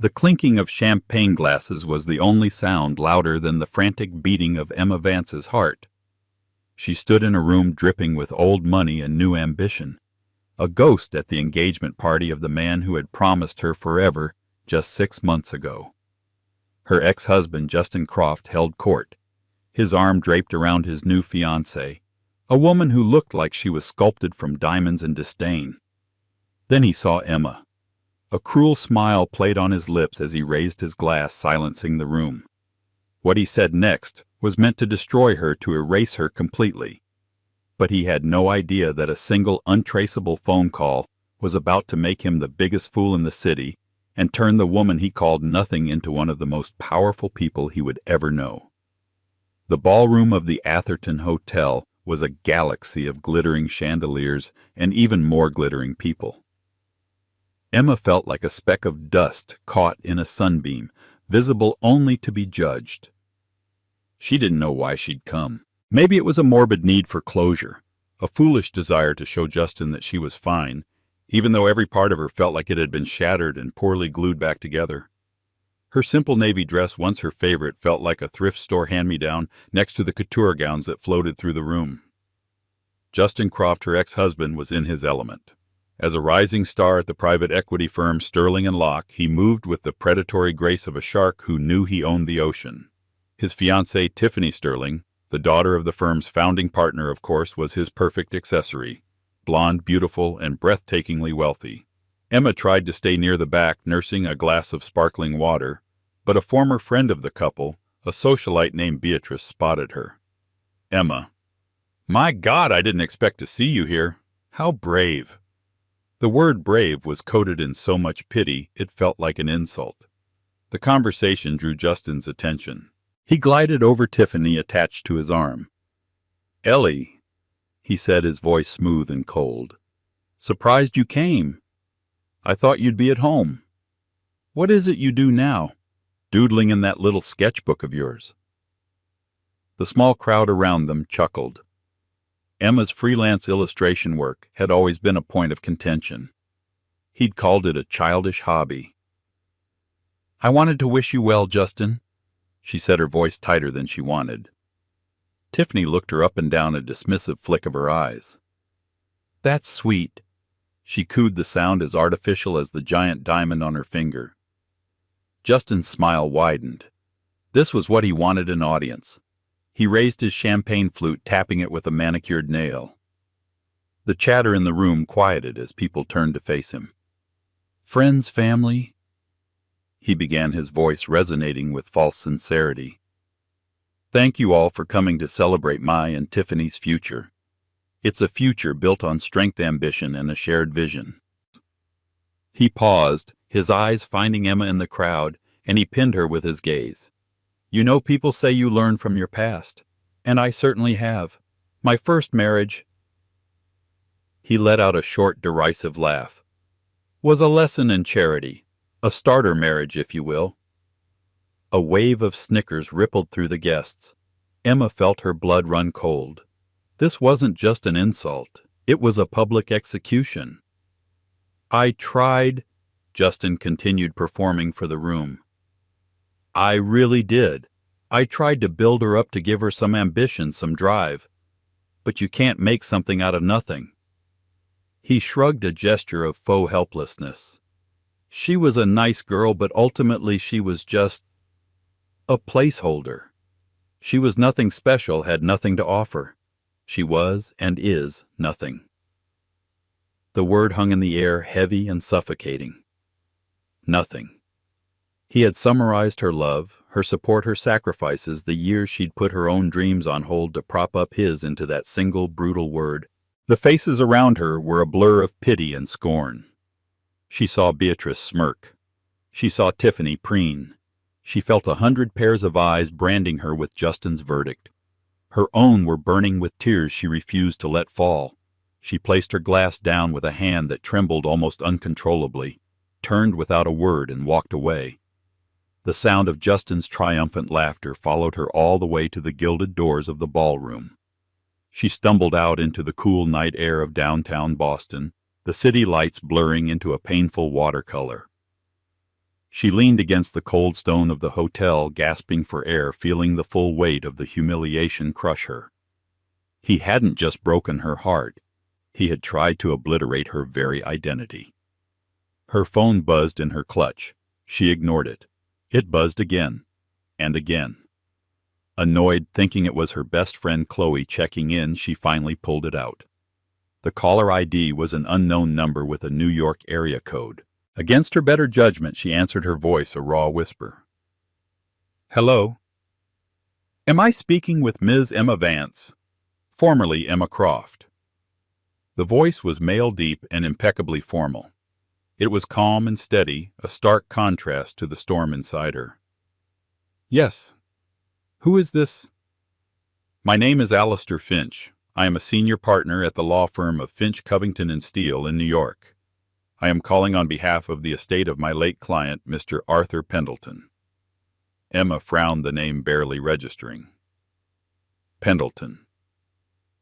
The clinking of champagne glasses was the only sound louder than the frantic beating of Emma Vance's heart. She stood in a room dripping with old money and new ambition, a ghost at the engagement party of the man who had promised her forever just 6 months ago. Her ex-husband, Justin Croft, held court, his arm draped around his new fiancée, a woman who looked like she was sculpted from diamonds and disdain. Then he saw Emma. A cruel smile played on his lips as he raised his glass, silencing the room. What he said next was meant to destroy her, to erase her completely. But he had no idea that a single untraceable phone call was about to make him the biggest fool in the city and turn the woman he called nothing into one of the most powerful people he would ever know. The ballroom of the Atherton Hotel was a galaxy of glittering chandeliers and even more glittering people. Emma felt like a speck of dust caught in a sunbeam, visible only to be judged. She didn't know why she'd come. Maybe it was a morbid need for closure, a foolish desire to show Justin that she was fine, even though every part of her felt like it had been shattered and poorly glued back together. Her simple navy dress, once her favorite, felt like a thrift store hand-me-down next to the couture gowns that floated through the room. Justin Croft, her ex-husband, was in his element. As a rising star at the private equity firm Sterling and Locke, he moved with the predatory grace of a shark who knew he owned the ocean. His fiancée, Tiffany Sterling, the daughter of the firm's founding partner, of course, was his perfect accessory. Blonde, beautiful, and breathtakingly wealthy. Emma tried to stay near the back, nursing a glass of sparkling water, but a former friend of the couple, a socialite named Beatrice, spotted her. Emma. "My God, I didn't expect to see you here. How brave." The word brave was coded in so much pity it felt like an insult. The conversation drew Justin's attention. He glided over Tiffany, attached to his arm. "Ellie," he said, his voice smooth and cold. "Surprised you came. I thought you'd be at home. What is it you do now, doodling in that little sketchbook of yours?" The small crowd around them chuckled. Emma's freelance illustration work had always been a point of contention. He'd called it a childish hobby. "I wanted to wish you well, Justin," she said, her voice tighter than she wanted. Tiffany looked her up and down, a dismissive flick of her eyes. "That's sweet." She cooed, the sound as artificial as the giant diamond on her finger. Justin's smile widened. This was what he wanted an audience. He raised his champagne flute, tapping it with a manicured nail. The chatter in the room quieted as people turned to face him. "Friends, family," he began, his voice resonating with false sincerity. "Thank you all for coming to celebrate my and Tiffany's future. It's a future built on strength, ambition, and a shared vision." He paused, his eyes finding Emma in the crowd, and he pinned her with his gaze. "You know, people say you learn from your past, and I certainly have. My first marriage," he let out a short, derisive laugh, "was a lesson in charity, a starter marriage, if you will." A wave of snickers rippled through the guests. Emma felt her blood run cold. This wasn't just an insult, it was a public execution. "I tried," Justin continued, performing for the room. "I really did. I tried to build her up, to give her some ambition, some drive. But you can't make something out of nothing." He shrugged, a gesture of faux helplessness. "She was a nice girl, but ultimately she was just a placeholder. She was nothing special, had nothing to offer. She was and is nothing." The word hung in the air, heavy and suffocating. Nothing. He had summarized her love, her support, her sacrifices, the years she'd put her own dreams on hold to prop up his, into that single brutal word. The faces around her were a blur of pity and scorn. She saw Beatrice smirk. She saw Tiffany preen. She felt 100 pairs of eyes branding her with Justin's verdict. Her own were burning with tears she refused to let fall. She placed her glass down with a hand that trembled almost uncontrollably, turned without a word, and walked away. The sound of Justin's triumphant laughter followed her all the way to the gilded doors of the ballroom. She stumbled out into the cool night air of downtown Boston, the city lights blurring into a painful watercolor. She leaned against the cold stone of the hotel, gasping for air, feeling the full weight of the humiliation crush her. He hadn't just broken her heart. He had tried to obliterate her very identity. Her phone buzzed in her clutch. She ignored it. It buzzed again, and again. Annoyed, thinking it was her best friend Chloe checking in, she finally pulled it out. The caller ID was an unknown number with a New York area code. Against her better judgment, she answered, her voice a raw whisper. "Hello? Am I speaking with Ms. Emma Vance, formerly Emma Croft?" The voice was male deep and impeccably formal. It was calm and steady, a stark contrast to the storm inside her. "Yes. Who is this?" "My name is Alistair Finch. I am a senior partner at the law firm of Finch, Covington & Steele in New York. I am calling on behalf of the estate of my late client, Mr. Arthur Pendleton." Emma frowned, the name barely registering. Pendleton.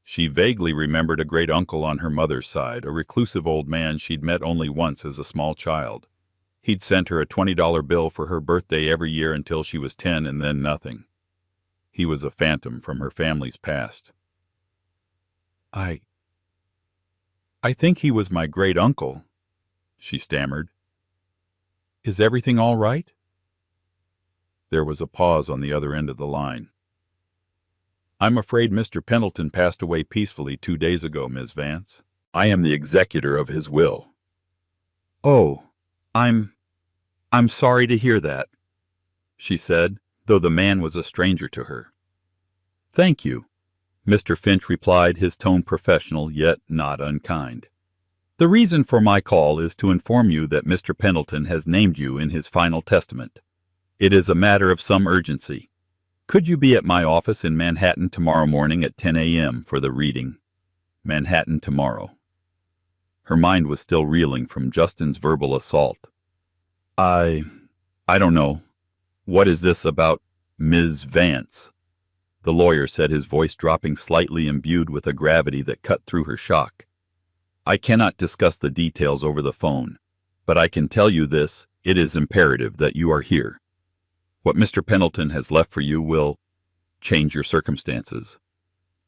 She vaguely remembered a great uncle on her mother's side, a reclusive old man she'd met only once as a small child. He'd sent her a $20 bill for her birthday every year until she was 10, and then nothing. He was a phantom from her family's past. I think he was my great uncle," she stammered. "Is everything all right?" There was a pause on the other end of the line. "I'm afraid Mr. Pendleton passed away peacefully 2 days ago, Miss Vance. I am the executor of his will." "Oh, I'm sorry to hear that," she said, though the man was a stranger to her. "Thank you," Mr. Finch replied, his tone professional yet not unkind. "The reason for my call is to inform you that Mr. Pendleton has named you in his final testament. It is a matter of some urgency. Could you be at my office in Manhattan tomorrow morning at 10 a.m. for the reading? Manhattan tomorrow." Her mind was still reeling from Justin's verbal assault. I don't know. What is this about Ms. Vance?" the lawyer said, his voice dropping slightly, imbued with a gravity that cut through her shock. "I cannot discuss the details over the phone, but I can tell you this: it is imperative that you are here. What Mr. Pendleton has left for you will change your circumstances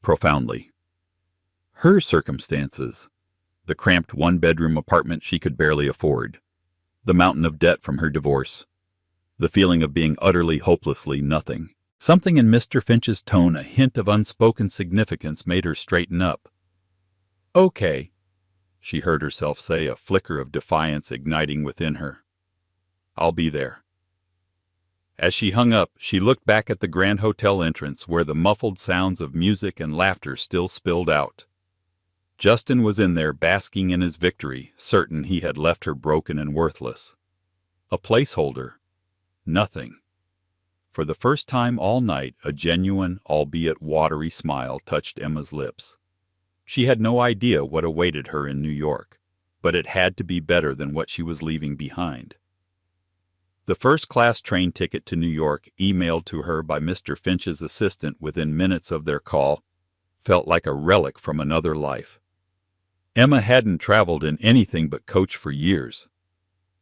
profoundly." Her circumstances. The cramped one-bedroom apartment she could barely afford. The mountain of debt from her divorce. The feeling of being utterly, hopelessly nothing. Something in Mr. Finch's tone, a hint of unspoken significance, made her straighten up. "Okay," she heard herself say, a flicker of defiance igniting within her. "I'll be there." As she hung up, she looked back at the Grand Hotel entrance, where the muffled sounds of music and laughter still spilled out. Justin was in there, basking in his victory, certain he had left her broken and worthless. A placeholder. Nothing. For the first time all night, a genuine, albeit watery smile touched Emma's lips. She had no idea what awaited her in New York, but it had to be better than what she was leaving behind. The first-class train ticket to New York, emailed to her by Mr. Finch's assistant within minutes of their call, felt like a relic from another life. Emma hadn't traveled in anything but coach for years.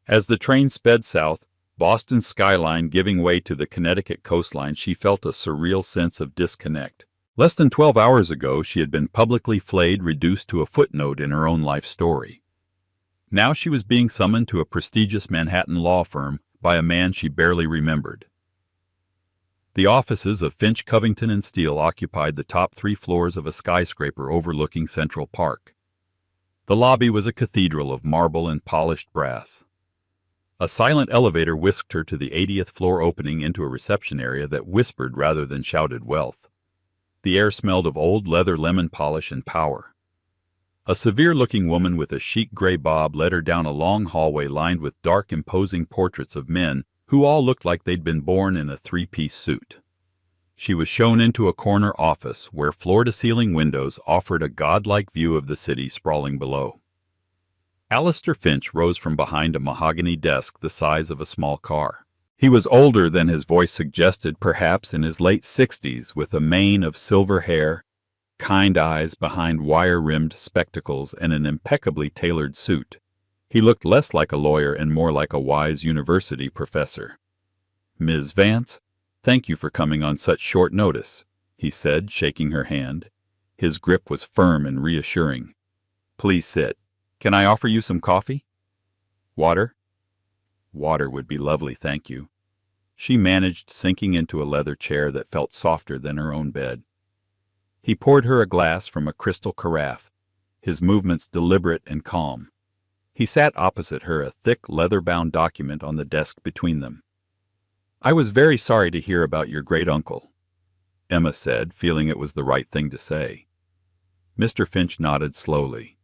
As the train sped south, Boston's skyline giving way to the Connecticut coastline, she felt a surreal sense of disconnect. Less than 12 hours ago, she had been publicly flayed, reduced to a footnote in her own life story. Now she was being summoned to a prestigious Manhattan law firm by a man she barely remembered. The offices of Finch, Covington & Steele occupied the top 3 floors of a skyscraper overlooking Central Park. The lobby was a cathedral of marble and polished brass. A silent elevator whisked her to the 80th floor, opening into a reception area that whispered rather than shouted wealth. The air smelled of old leather, lemon polish, and power. A severe-looking woman with a chic gray bob led her down a long hallway lined with dark, imposing portraits of men who all looked like they'd been born in a 3-piece suit. She was shown into a corner office where floor-to-ceiling windows offered a godlike view of the city sprawling below. Alistair Finch rose from behind a mahogany desk the size of a small car. He was older than his voice suggested, perhaps in his late 60s, with a mane of silver hair, kind eyes behind wire-rimmed spectacles, and an impeccably tailored suit. He looked less like a lawyer and more like a wise university professor. "Ms. Vance, thank you for coming on such short notice," he said, shaking her hand. His grip was firm and reassuring. "Please sit. Can I offer you some coffee? Water?" "Water would be lovely, thank you." She managed, sinking into a leather chair that felt softer than her own bed. He poured her a glass from a crystal carafe, his movements deliberate and calm. He sat opposite her, a thick leather-bound document on the desk between them. "I was very sorry to hear about your great-uncle," Emma said, feeling it was the right thing to say. Mr. Finch nodded slowly.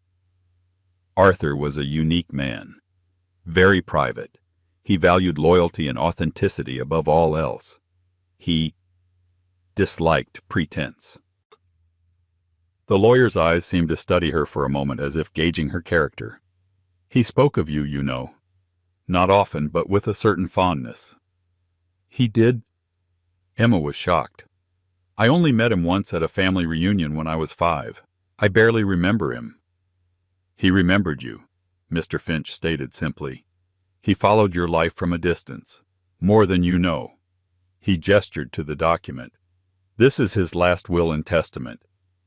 Arthur was a unique man. Very private. He valued loyalty and authenticity above all else. He disliked pretense. The lawyer's eyes seemed to study her for a moment as if gauging her character. "He spoke of you, you know. Not often, but with a certain fondness." "He did?" Emma was shocked. "I only met him once at a family reunion when I was 5. I barely remember him." "He remembered you," Mr. Finch stated simply. "He followed your life from a distance. More than you know." He gestured to the document. "This is his last will and testament.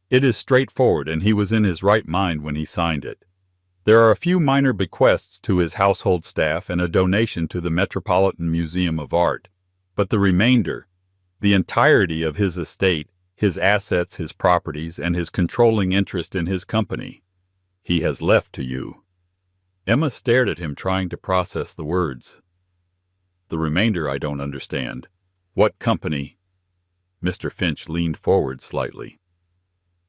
It is straightforward, and he was in his right mind when he signed it. There are a few minor bequests to his household staff and a donation to the Metropolitan Museum of Art. But the remainder, the entirety of his estate, his assets, his properties, and his controlling interest in his company, he has left to you." Emma stared at him, trying to process the words. "The remainder I don't understand. What company?" Mr. Finch leaned forward slightly.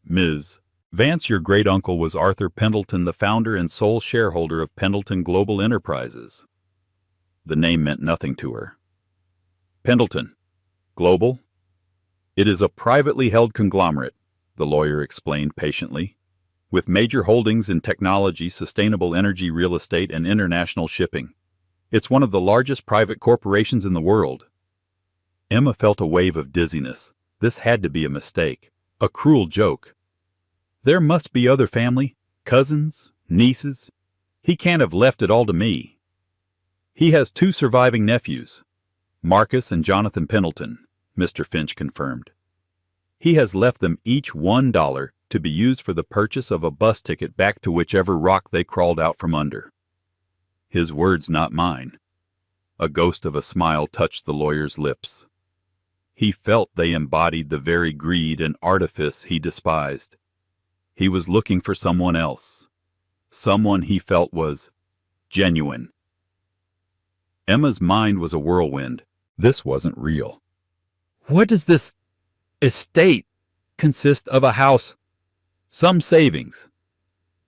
"Ms. Vance, your great-uncle was Arthur Pendleton, the founder and sole shareholder of Pendleton Global Enterprises." The name meant nothing to her. "Pendleton. Global? It is a privately held conglomerate," the lawyer explained patiently, "with major holdings in technology, sustainable energy, real estate, and international shipping. It's one of the largest private corporations in the world." Emma felt a wave of dizziness. This had to be a mistake, a cruel joke. "There must be other family, cousins, nieces. He can't have left it all to me." "He has 2 surviving nephews, Marcus and Jonathan Pendleton," Mr. Finch confirmed. "He has left them each $1 to be used for the purchase of a bus ticket back to whichever rock they crawled out from under." His words, not mine. A ghost of a smile touched the lawyer's lips. He felt they embodied the very greed and artifice he despised. He was looking for someone else. Someone he felt was genuine. Emma's mind was a whirlwind. This wasn't real. "What does this estate consist of? A house? Some savings?"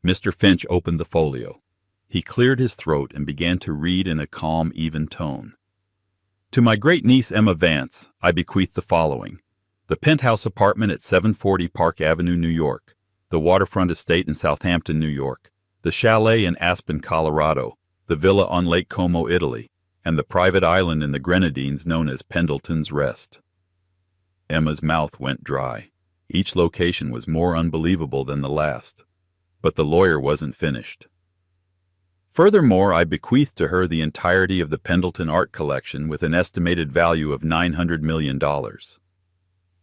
Mr. Finch opened the folio. He cleared his throat and began to read in a calm, even tone. "To my great-niece Emma Vance, I bequeath the following: the penthouse apartment at 740 Park Avenue, New York, the waterfront estate in Southampton, New York, the chalet in Aspen, Colorado, the villa on Lake Como, Italy, and the private island in the Grenadines known as Pendleton's Rest." Emma's mouth went dry. Each location was more unbelievable than the last. But the lawyer wasn't finished. "Furthermore, I bequeath to her the entirety of the Pendleton art collection with an estimated value of $900 million.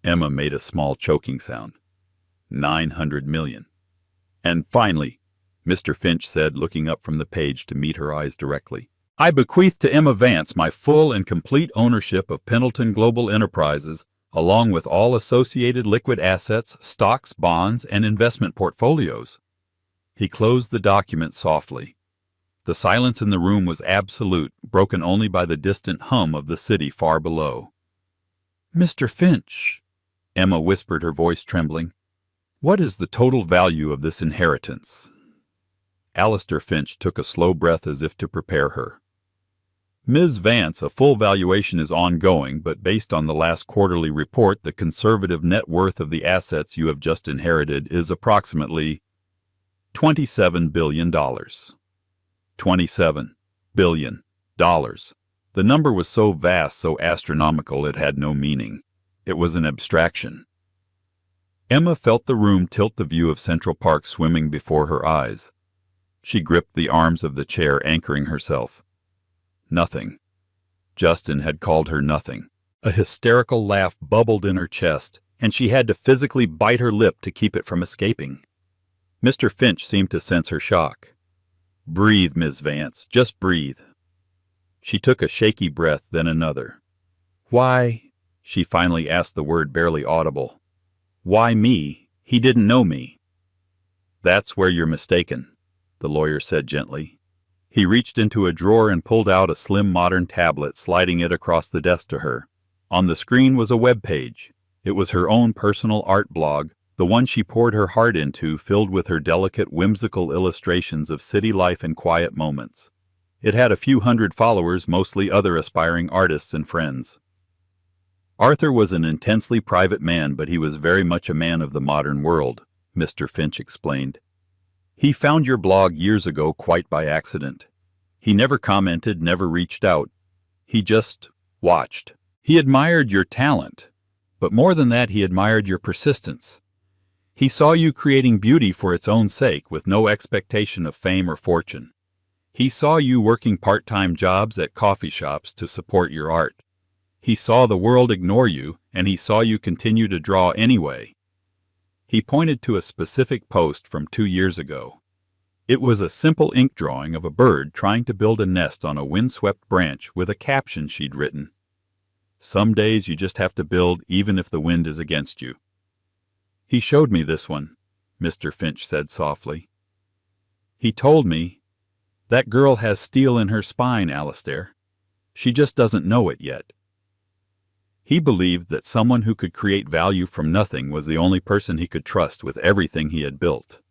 Emma made a small choking sound. $900 million. "And finally," Mr. Finch said, looking up from the page to meet her eyes directly, "I bequeath to Emma Vance my full and complete ownership of Pendleton Global Enterprises, along with all associated liquid assets, stocks, bonds, and investment portfolios." He closed the document softly. The silence in the room was absolute, broken only by the distant hum of the city far below. "Mr. Finch," Emma whispered, her voice trembling, "what is the total value of this inheritance?" Alistair Finch took a slow breath as if to prepare her. "Ms. Vance, a full valuation is ongoing, but based on the last quarterly report, the conservative net worth of the assets you have just inherited is approximately $27 billion. $27 billion. The number was so vast, so astronomical, it had no meaning. It was an abstraction. Emma felt the room tilt, the view of Central Park swimming before her eyes. She gripped the arms of the chair, anchoring herself. Nothing. Justin had called her nothing. A hysterical laugh bubbled in her chest, and she had to physically bite her lip to keep it from escaping. Mr. Finch seemed to sense her shock. "Breathe, Ms. Vance, just breathe." She took a shaky breath, then another. "Why?" She finally asked, the word barely audible. "Why me? He didn't know me." "That's where you're mistaken," the lawyer said gently. He reached into a drawer and pulled out a slim modern tablet, sliding it across the desk to her. On the screen was a web page. It was her own personal art blog, the one she poured her heart into, filled with her delicate, whimsical illustrations of city life and quiet moments. It had a few hundred followers, mostly other aspiring artists and friends. Arthur was an intensely private man, but he was very much a man of the modern world, Mr. Finch explained. He found your blog years ago quite by accident. He never commented, never reached out. He just watched. He admired your talent, but more than that, he admired your persistence. He saw you creating beauty for its own sake, with no expectation of fame or fortune. He saw you working part-time jobs at coffee shops to support your art. He saw the world ignore you, and he saw you continue to draw anyway. He pointed to a specific post from 2 years ago. It was a simple ink drawing of a bird trying to build a nest on a windswept branch with a caption she'd written. "Some days you just have to build even if the wind is against you." "He showed me this one," Mr. Finch said softly. "He told me, 'That girl has steel in her spine, Alistair. She just doesn't know it yet.'" He believed that someone who could create value from nothing was the only person he could trust with everything he had built.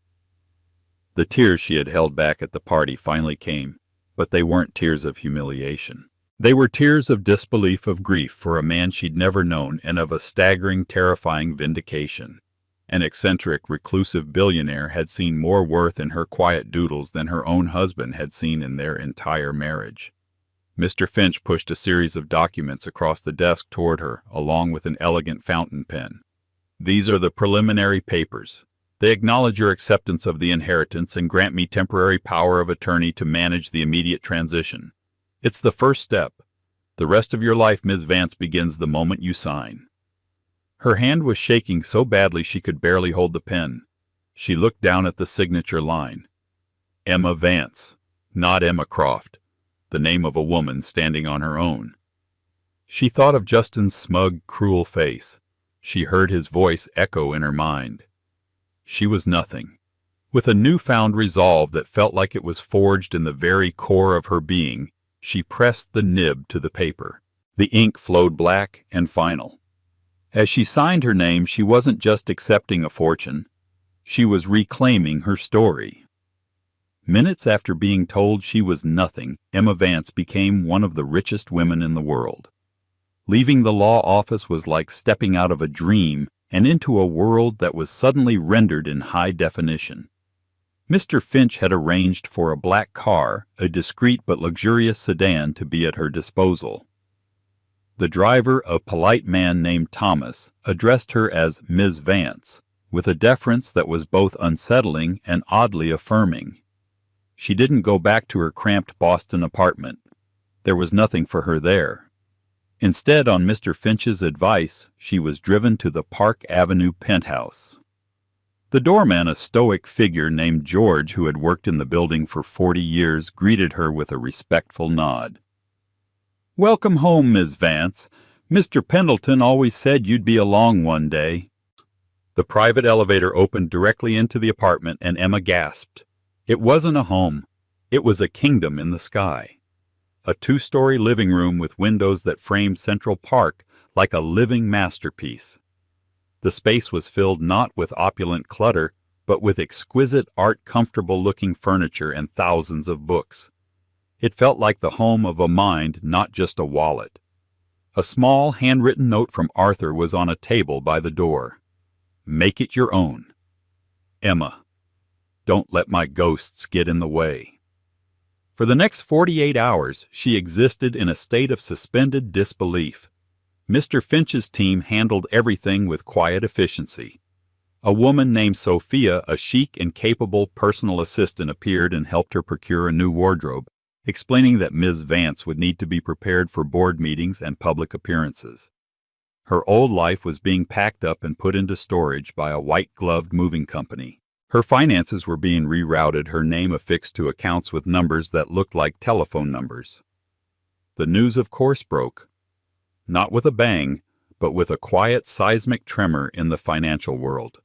The tears she had held back at the party finally came, but they weren't tears of humiliation. They were tears of disbelief, of grief for a man she'd never known, and of a staggering, terrifying vindication. An eccentric, reclusive billionaire had seen more worth in her quiet doodles than her own husband had seen in their entire marriage. Mr. Finch pushed a series of documents across the desk toward her, along with an elegant fountain pen. "These are the preliminary papers. They acknowledge your acceptance of the inheritance and grant me temporary power of attorney to manage the immediate transition. It's the first step. The rest of your life, Ms. Vance, begins the moment you sign." Her hand was shaking so badly she could barely hold the pen. She looked down at the signature line. Emma Vance, not Emma Croft, the name of a woman standing on her own. She thought of Justin's smug, cruel face. She heard his voice echo in her mind. She was nothing. With a newfound resolve that felt like it was forged in the very core of her being, she pressed the nib to the paper. The ink flowed black and final. As she signed her name, she wasn't just accepting a fortune. She was reclaiming her story. Minutes after being told she was nothing, Emma Vance became one of the richest women in the world. Leaving the law office was like stepping out of a dream and into a world that was suddenly rendered in high definition. Mr. Finch had arranged for a black car, a discreet but luxurious sedan, to be at her disposal. The driver, a polite man named Thomas, addressed her as Ms. Vance, with a deference that was both unsettling and oddly affirming. She didn't go back to her cramped Boston apartment. There was nothing for her there. Instead, on Mr. Finch's advice, she was driven to the Park Avenue penthouse. The doorman, a stoic figure named George who had worked in the building for 40 years, greeted her with a respectful nod. "Welcome home, Ms. Vance. Mr. Pendleton always said you'd be along one day." The private elevator opened directly into the apartment, and Emma gasped. It wasn't a home. It was a kingdom in the sky. A 2-story living room with windows that framed Central Park like a living masterpiece. The space was filled not with opulent clutter, but with exquisite art, comfortable-looking furniture, and thousands of books. It felt like the home of a mind, not just a wallet. A small, handwritten note from Arthur was on a table by the door. "Make it your own. Emma. Don't let my ghosts get in the way." For the next 48 hours, she existed in a state of suspended disbelief. Mr. Finch's team handled everything with quiet efficiency. A woman named Sophia, a chic and capable personal assistant, appeared and helped her procure a new wardrobe, explaining that Ms. Vance would need to be prepared for board meetings and public appearances. Her old life was being packed up and put into storage by a white-gloved moving company. Her finances were being rerouted, her name affixed to accounts with numbers that looked like telephone numbers. The news, of course, broke. Not with a bang, but with a quiet seismic tremor in the financial world.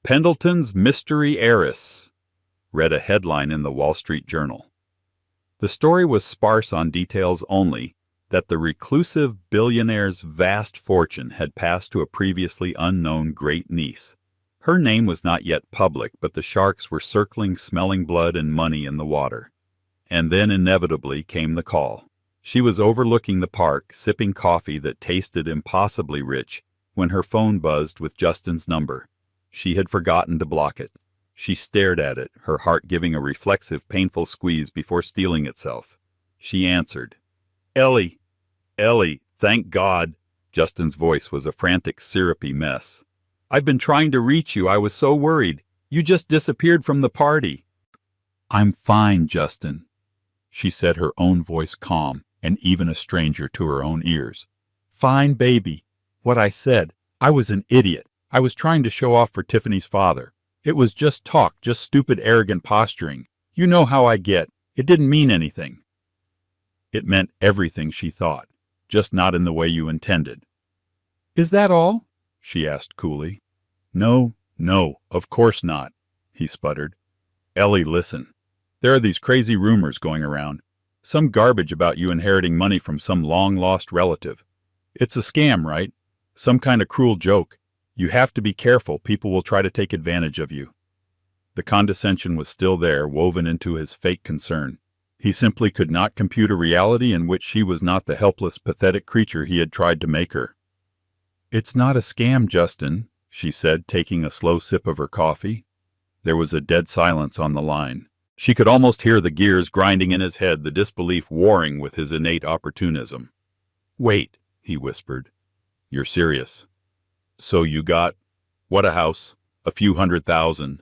"Pendleton's Mystery Heiress," read a headline in the Wall Street Journal. The story was sparse on details only that the reclusive billionaire's vast fortune had passed to a previously unknown great-niece. Her name was not yet public, but the sharks were circling, smelling blood and money in the water. And then inevitably came the call. She was overlooking the park, sipping coffee that tasted impossibly rich, when her phone buzzed with Justin's number. She had forgotten to block it. She stared at it, her heart giving a reflexive, painful squeeze before steeling itself. She answered. "Ellie! Ellie, thank God!" Justin's voice was a frantic, syrupy mess. "I've been trying to reach you. I was so worried. You just disappeared from the party." "I'm fine, Justin," she said, her own voice calm and even a stranger to her own ears. "Fine, baby. What I said. I was an idiot. I was trying to show off for Tiffany's father. It was just talk, just stupid, arrogant posturing. You know how I get. It didn't mean anything." It meant everything, she thought, just not in the way you intended. "Is that all?" she asked coolly. No, of course not," he sputtered. "Ellie, listen. There are these crazy rumors going around. Some garbage about you inheriting money from some long-lost relative. It's a scam, right? Some kind of cruel joke. You have to be careful. People will try to take advantage of you." The condescension was still there, woven into his fake concern. He simply could not compute a reality in which she was not the helpless, pathetic creature he had tried to make her. "It's not a scam, Justin," she said, taking a slow sip of her coffee. There was a dead silence on the line. She could almost hear the gears grinding in his head, the disbelief warring with his innate opportunism. "Wait," he whispered. "You're serious? So you got, what, a house? A few $100,000?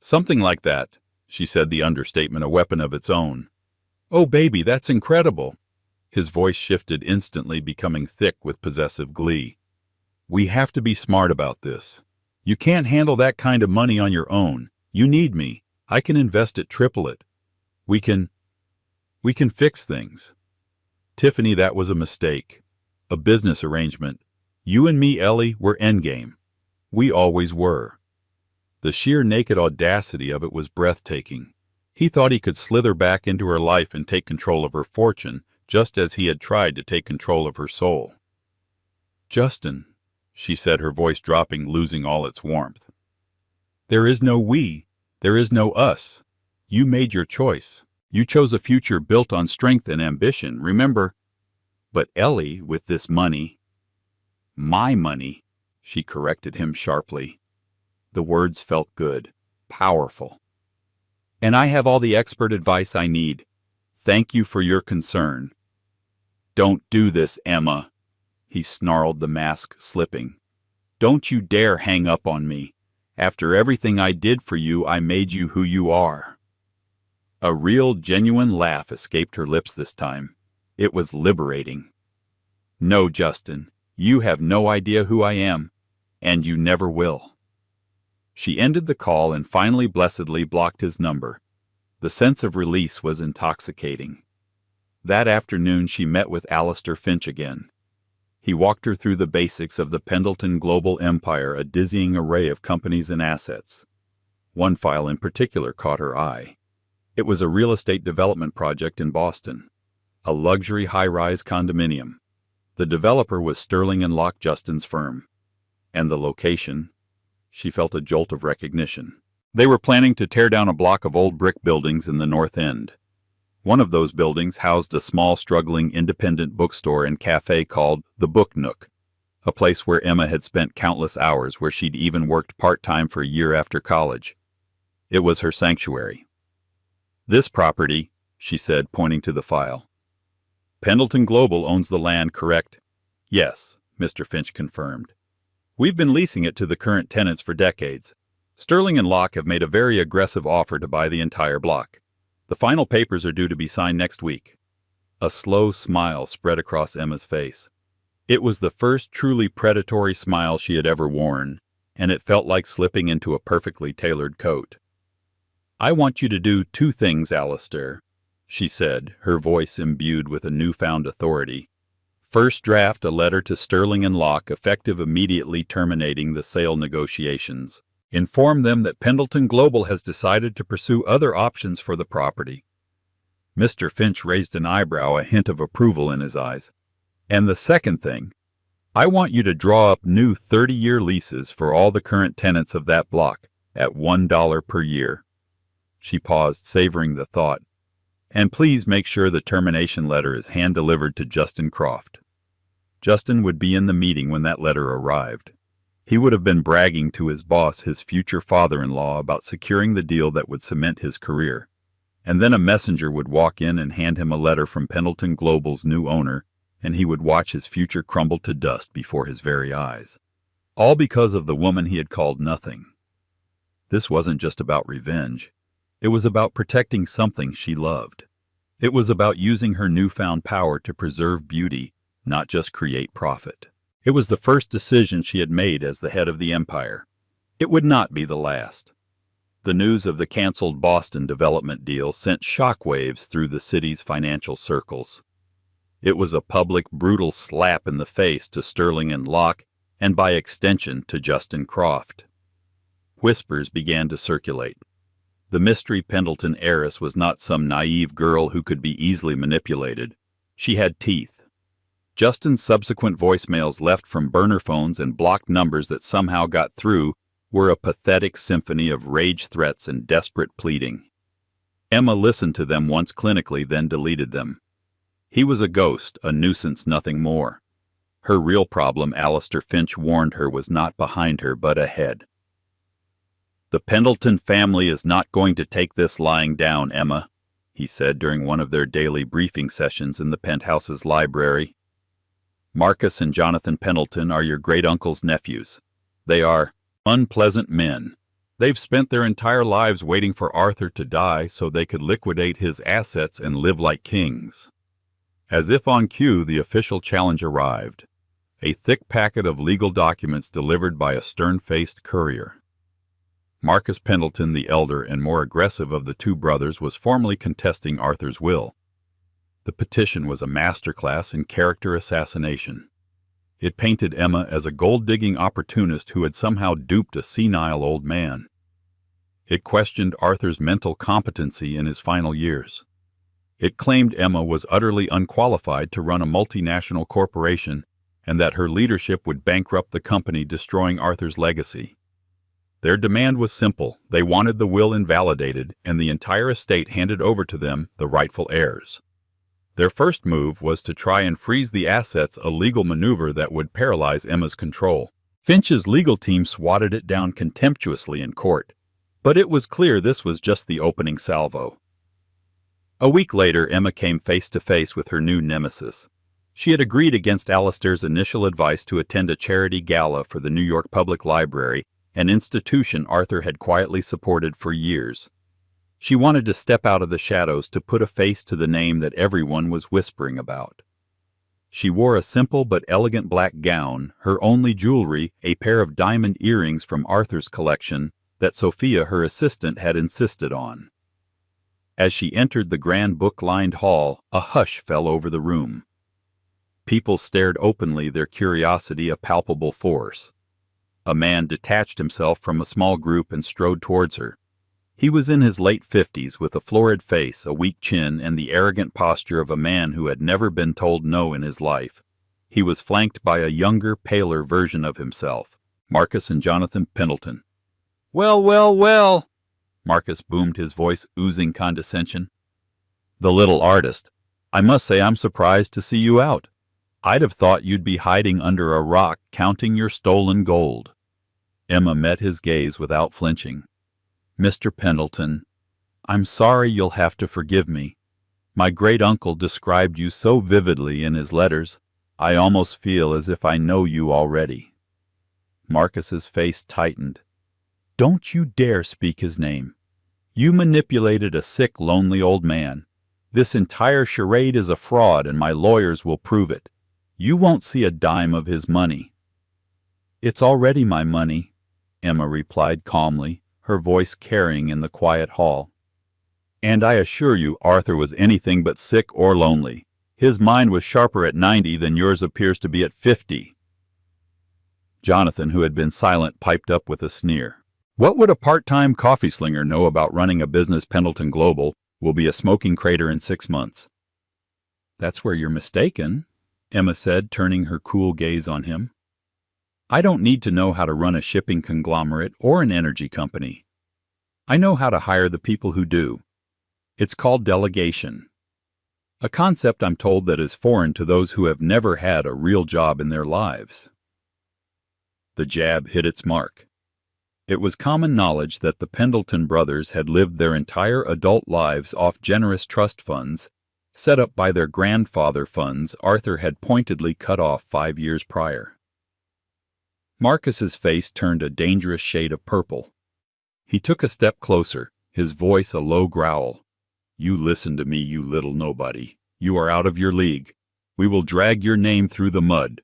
"Something like that," she said, the understatement a weapon of its own. "Oh, baby, that's incredible." His voice shifted instantly, becoming thick with possessive glee. "We have to be smart about this. You can't handle that kind of money on your own. You need me. I can invest it, triple it. We can fix things. Tiffany, that was a mistake. A business arrangement. You and me, Ellie, we're endgame. We always were." The sheer naked audacity of it was breathtaking. He thought he could slither back into her life and take control of her fortune, just as he had tried to take control of her soul. "Justin," she said, her voice dropping, losing all its warmth. "There is no we. There is no us. You made your choice. You chose a future built on strength and ambition, remember? But Ellie, with this money—" "My money," she corrected him sharply. The words felt good, powerful. "And I have all the expert advice I need. Thank you for your concern." "Don't do this, Emma," he snarled, the mask slipping. "Don't you dare hang up on me. After everything I did for you, I made you who you are." A real, genuine laugh escaped her lips this time. It was liberating. "No, Justin, you have no idea who I am, and you never will." She ended the call and finally blessedly blocked his number. The sense of release was intoxicating. That afternoon she met with Alistair Finch again. He walked her through the basics of the Pendleton global empire, a dizzying array of companies and assets. One file in particular caught her eye. It was a real estate development project in Boston, a luxury high-rise condominium. The developer was Sterling and Locke, Justin's firm. And the location? She felt a jolt of recognition. They were planning to tear down a block of old brick buildings in the North End. One of those buildings housed a small, struggling independent bookstore and cafe called the Book Nook, a place where Emma had spent countless hours, where she'd even worked part-time for a year after college. It was her sanctuary. "This property," she said, pointing to the file. "Pendleton Global owns the land, correct?" "Yes," Mr. Finch confirmed. We've been leasing it to the current tenants for decades. Sterling and Locke have made a very aggressive offer to buy the entire block. The final papers are due to be signed next week." A slow smile spread across Emma's face. It was the first truly predatory smile she had ever worn, and it felt like slipping into a perfectly tailored coat. "I want you to do two things, Alistair," she said, her voice imbued with a newfound authority. "First, draft a letter to Sterling and Locke effective immediately terminating the sale negotiations. Inform them that Pendleton Global has decided to pursue other options for the property." Mr. Finch raised an eyebrow, a hint of approval in his eyes. "And the second thing, I want you to draw up new 30-year leases for all the current tenants of that block at $1 per year." She paused, savoring the thought. "And please make sure the termination letter is hand-delivered to Justin Croft." Justin would be in the meeting when that letter arrived. He would have been bragging to his boss, his future father-in-law, about securing the deal that would cement his career. And then a messenger would walk in and hand him a letter from Pendleton Global's new owner, and he would watch his future crumble to dust before his very eyes. All because of the woman he had called nothing. This wasn't just about revenge. It was about protecting something she loved. It was about using her newfound power to preserve beauty, not just create profit. It was the first decision she had made as the head of the empire. It would not be the last. The news of the canceled Boston development deal sent shockwaves through the city's financial circles. It was a public, brutal slap in the face to Sterling and Locke, and by extension to Justin Croft. Whispers began to circulate. The mystery Pendleton heiress was not some naive girl who could be easily manipulated. She had teeth. Justin's subsequent voicemails left from burner phones and blocked numbers that somehow got through were a pathetic symphony of rage threats and desperate pleading. Emma listened to them once clinically, then deleted them. He was a ghost, a nuisance, nothing more. Her real problem, Alistair Finch warned her, was not behind her, but ahead. "The Pendleton family is not going to take this lying down, Emma," he said during one of their daily briefing sessions in the penthouse's library. "Marcus and Jonathan Pendleton are your great-uncle's nephews. They are unpleasant men. They've spent their entire lives waiting for Arthur to die so they could liquidate his assets and live like kings." As if on cue, the official challenge arrived. A thick packet of legal documents delivered by a stern-faced courier. Marcus Pendleton, the elder and more aggressive of the two brothers, was formally contesting Arthur's will. The petition was a masterclass in character assassination. It painted Emma as a gold-digging opportunist who had somehow duped a senile old man. It questioned Arthur's mental competency in his final years. It claimed Emma was utterly unqualified to run a multinational corporation and that her leadership would bankrupt the company, destroying Arthur's legacy. Their demand was simple. They wanted the will invalidated and the entire estate handed over to them, the rightful heirs. Their first move was to try and freeze the assets, a legal maneuver that would paralyze Emma's control. Finch's legal team swatted it down contemptuously in court, but it was clear this was just the opening salvo. A week later, Emma came face to face with her new nemesis. She had agreed against Alistair's initial advice to attend a charity gala for the New York Public Library, an institution Arthur had quietly supported for years. She wanted to step out of the shadows to put a face to the name that everyone was whispering about. She wore a simple but elegant black gown, her only jewelry a pair of diamond earrings from Arthur's collection that Sophia, her assistant, had insisted on. As she entered the grand book-lined hall, a hush fell over the room. People stared openly, their curiosity a palpable force. A man detached himself from a small group and strode towards her. He was in his late 50s, with a florid face, a weak chin, and the arrogant posture of a man who had never been told no in his life. He was flanked by a younger, paler version of himself, Marcus and Jonathan Pendleton. "Well, well, well!" Marcus boomed, his voice oozing condescension. "The little artist. I must say I'm surprised to see you out. I'd have thought you'd be hiding under a rock counting your stolen gold." Emma met his gaze without flinching. "Mr. Pendleton, I'm sorry, you'll have to forgive me. My great-uncle described you so vividly in his letters, I almost feel as if I know you already." Marcus's face tightened. Don't you dare speak his name. You manipulated a sick, lonely old man. This entire charade is a fraud, and my lawyers will prove it. You won't see a dime of his money. It's already my money, Emma replied calmly, her voice carrying in the quiet hall. And I assure you Arthur was anything but sick or lonely. His mind was sharper at 90 than yours appears to be at 50. Jonathan, who had been silent, piped up with a sneer. What would a part-time coffee slinger know about running a business? Pendleton Global will be a smoking crater in 6 months. That's where you're mistaken, Emma said, turning her cool gaze on him. I don't need to know how to run a shipping conglomerate or an energy company. I know how to hire the people who do. It's called delegation. A concept, I'm told, that is foreign to those who have never had a real job in their lives. The jab hit its mark. It was common knowledge that the Pendleton brothers had lived their entire adult lives off generous trust funds, set up by their grandfather, funds Arthur had pointedly cut off 5 years prior. Marcus's face turned a dangerous shade of purple. He took a step closer, his voice a low growl. You listen to me, you little nobody. You are out of your league. We will drag your name through the mud.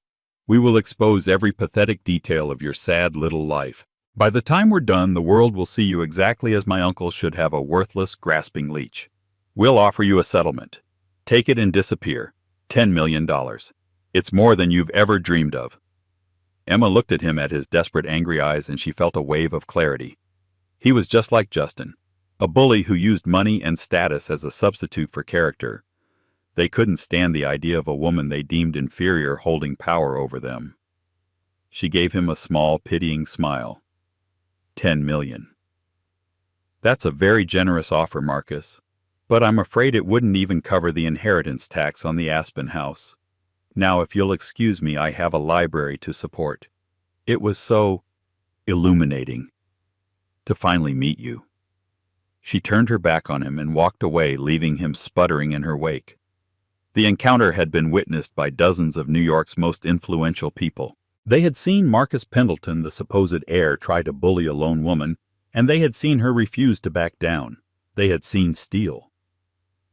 We will expose every pathetic detail of your sad little life. By the time we're done, the world will see you exactly as my uncle should have a worthless, grasping leech. We'll offer you a settlement. Take it and disappear. $10 million. It's more than you've ever dreamed of. Emma looked at him, at his desperate, angry eyes, and she felt a wave of clarity. He was just like Justin, a bully who used money and status as a substitute for character. They couldn't stand the idea of a woman they deemed inferior holding power over them. She gave him a small, pitying smile. 10 million. That's a very generous offer, Marcus, but I'm afraid it wouldn't even cover the inheritance tax on the Aspen house. Now, if you'll excuse me, I have a library to support. It was so illuminating to finally meet you. She turned her back on him and walked away, leaving him sputtering in her wake. The encounter had been witnessed by dozens of New York's most influential people. They had seen Marcus Pendleton, the supposed heir, try to bully a lone woman, and they had seen her refuse to back down. They had seen Steele.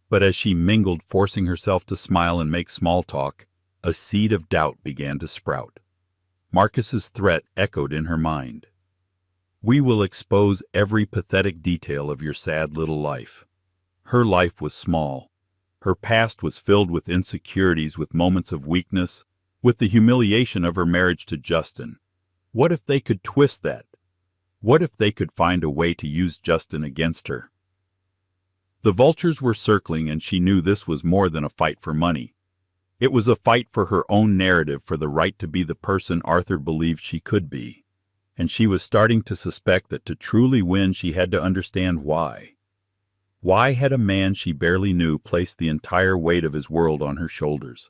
But as she mingled, forcing herself to smile and make small talk, a seed of doubt began to sprout. Marcus's threat echoed in her mind. We will expose every pathetic detail of your sad little life. Her life was small. Her past was filled with insecurities, with moments of weakness, with the humiliation of her marriage to Justin. What if they could twist that? What if they could find a way to use Justin against her? The vultures were circling, and she knew this was more than a fight for money. It was a fight for her own narrative, for the right to be the person Arthur believed she could be. And she was starting to suspect that to truly win she had to understand why. Why had a man she barely knew placed the entire weight of his world on her shoulders?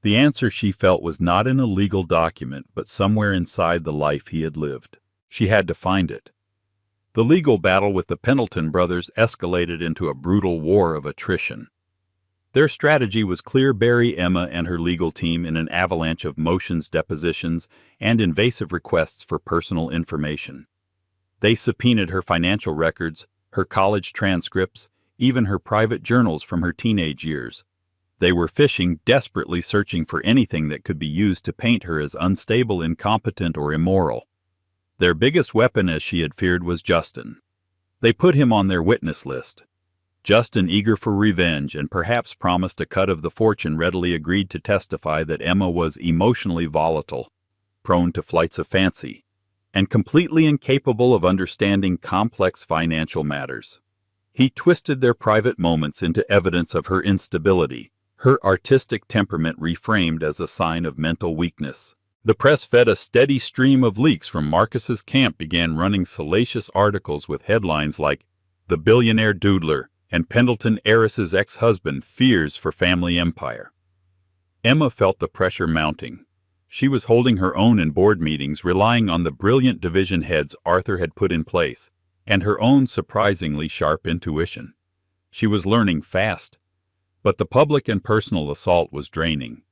The answer, she felt, was not in a legal document, but somewhere inside the life he had lived. She had to find it. The legal battle with the Pendleton brothers escalated into a brutal war of attrition. Their strategy was clear: bury Emma and her legal team in an avalanche of motions, depositions, and invasive requests for personal information. They subpoenaed her financial records, her college transcripts, even her private journals from her teenage years. They were fishing, desperately searching for anything that could be used to paint her as unstable, incompetent, or immoral. Their biggest weapon, as she had feared, was Justin. They put him on their witness list. Justin, eager for revenge and perhaps promised a cut of the fortune, readily agreed to testify that Emma was emotionally volatile, prone to flights of fancy, and completely incapable of understanding complex financial matters. He twisted their private moments into evidence of her instability, her artistic temperament reframed as a sign of mental weakness. The press, fed a steady stream of leaks from Marcus's camp, began running salacious articles with headlines like "The Billionaire Doodler" and "Pendleton Heiress's Ex-Husband Fears for Family Empire." Emma felt the pressure mounting. She was holding her own in board meetings, relying on the brilliant division heads Arthur had put in place, and her own surprisingly sharp intuition. She was learning fast, but the public and personal assault was draining.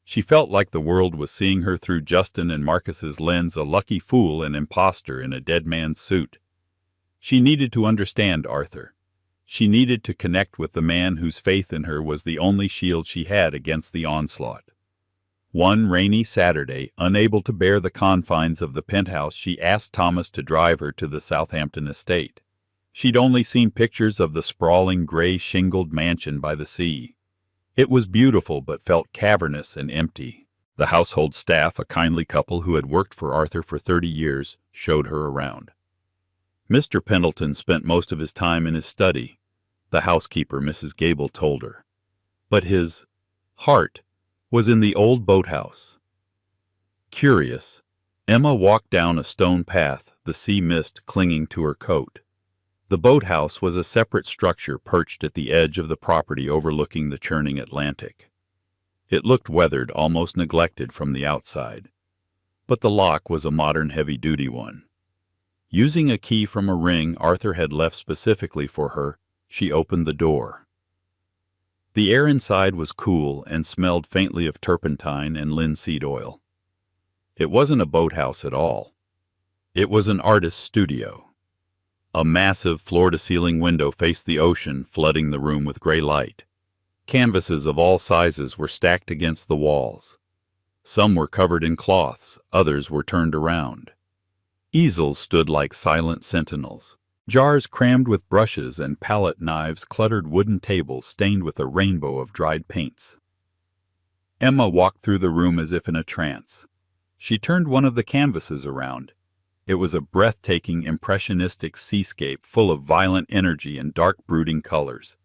She felt like the world was seeing her through Justin and Marcus's lens, a lucky fool and imposter in a dead man's suit. She needed to understand Arthur. She needed to connect with the man whose faith in her was the only shield she had against the onslaught. One rainy Saturday, unable to bear the confines of the penthouse, she asked Thomas to drive her to the Southampton estate. She'd only seen pictures of the sprawling gray-shingled mansion by the sea. It was beautiful but felt cavernous and empty. The household staff, a kindly couple who had worked for Arthur for 30 years, showed her around. Mr. Pendleton spent most of his time in his study, the housekeeper, Mrs. Gable, told her. But his heart was in the old boathouse. Curious, Emma walked down a stone path, the sea mist clinging to her coat. The boathouse was a separate structure perched at the edge of the property overlooking the churning Atlantic. It looked weathered, almost neglected from the outside. But the lock was a modern heavy-duty one. Using a key from a ring Arthur had left specifically for her, she opened the door. The air inside was cool and smelled faintly of turpentine and linseed oil. It wasn't a boathouse at all. It was an artist's studio. A massive floor-to-ceiling window faced the ocean, flooding the room with gray light. Canvases of all sizes were stacked against the walls. Some were covered in cloths, others were turned around. Easels stood like silent sentinels. Jars crammed with brushes and palette knives cluttered wooden tables stained with a rainbow of dried paints. Emma walked through the room as if in a trance. She turned one of the canvases around. It was a breathtaking, impressionistic seascape full of violent energy and dark, brooding colors.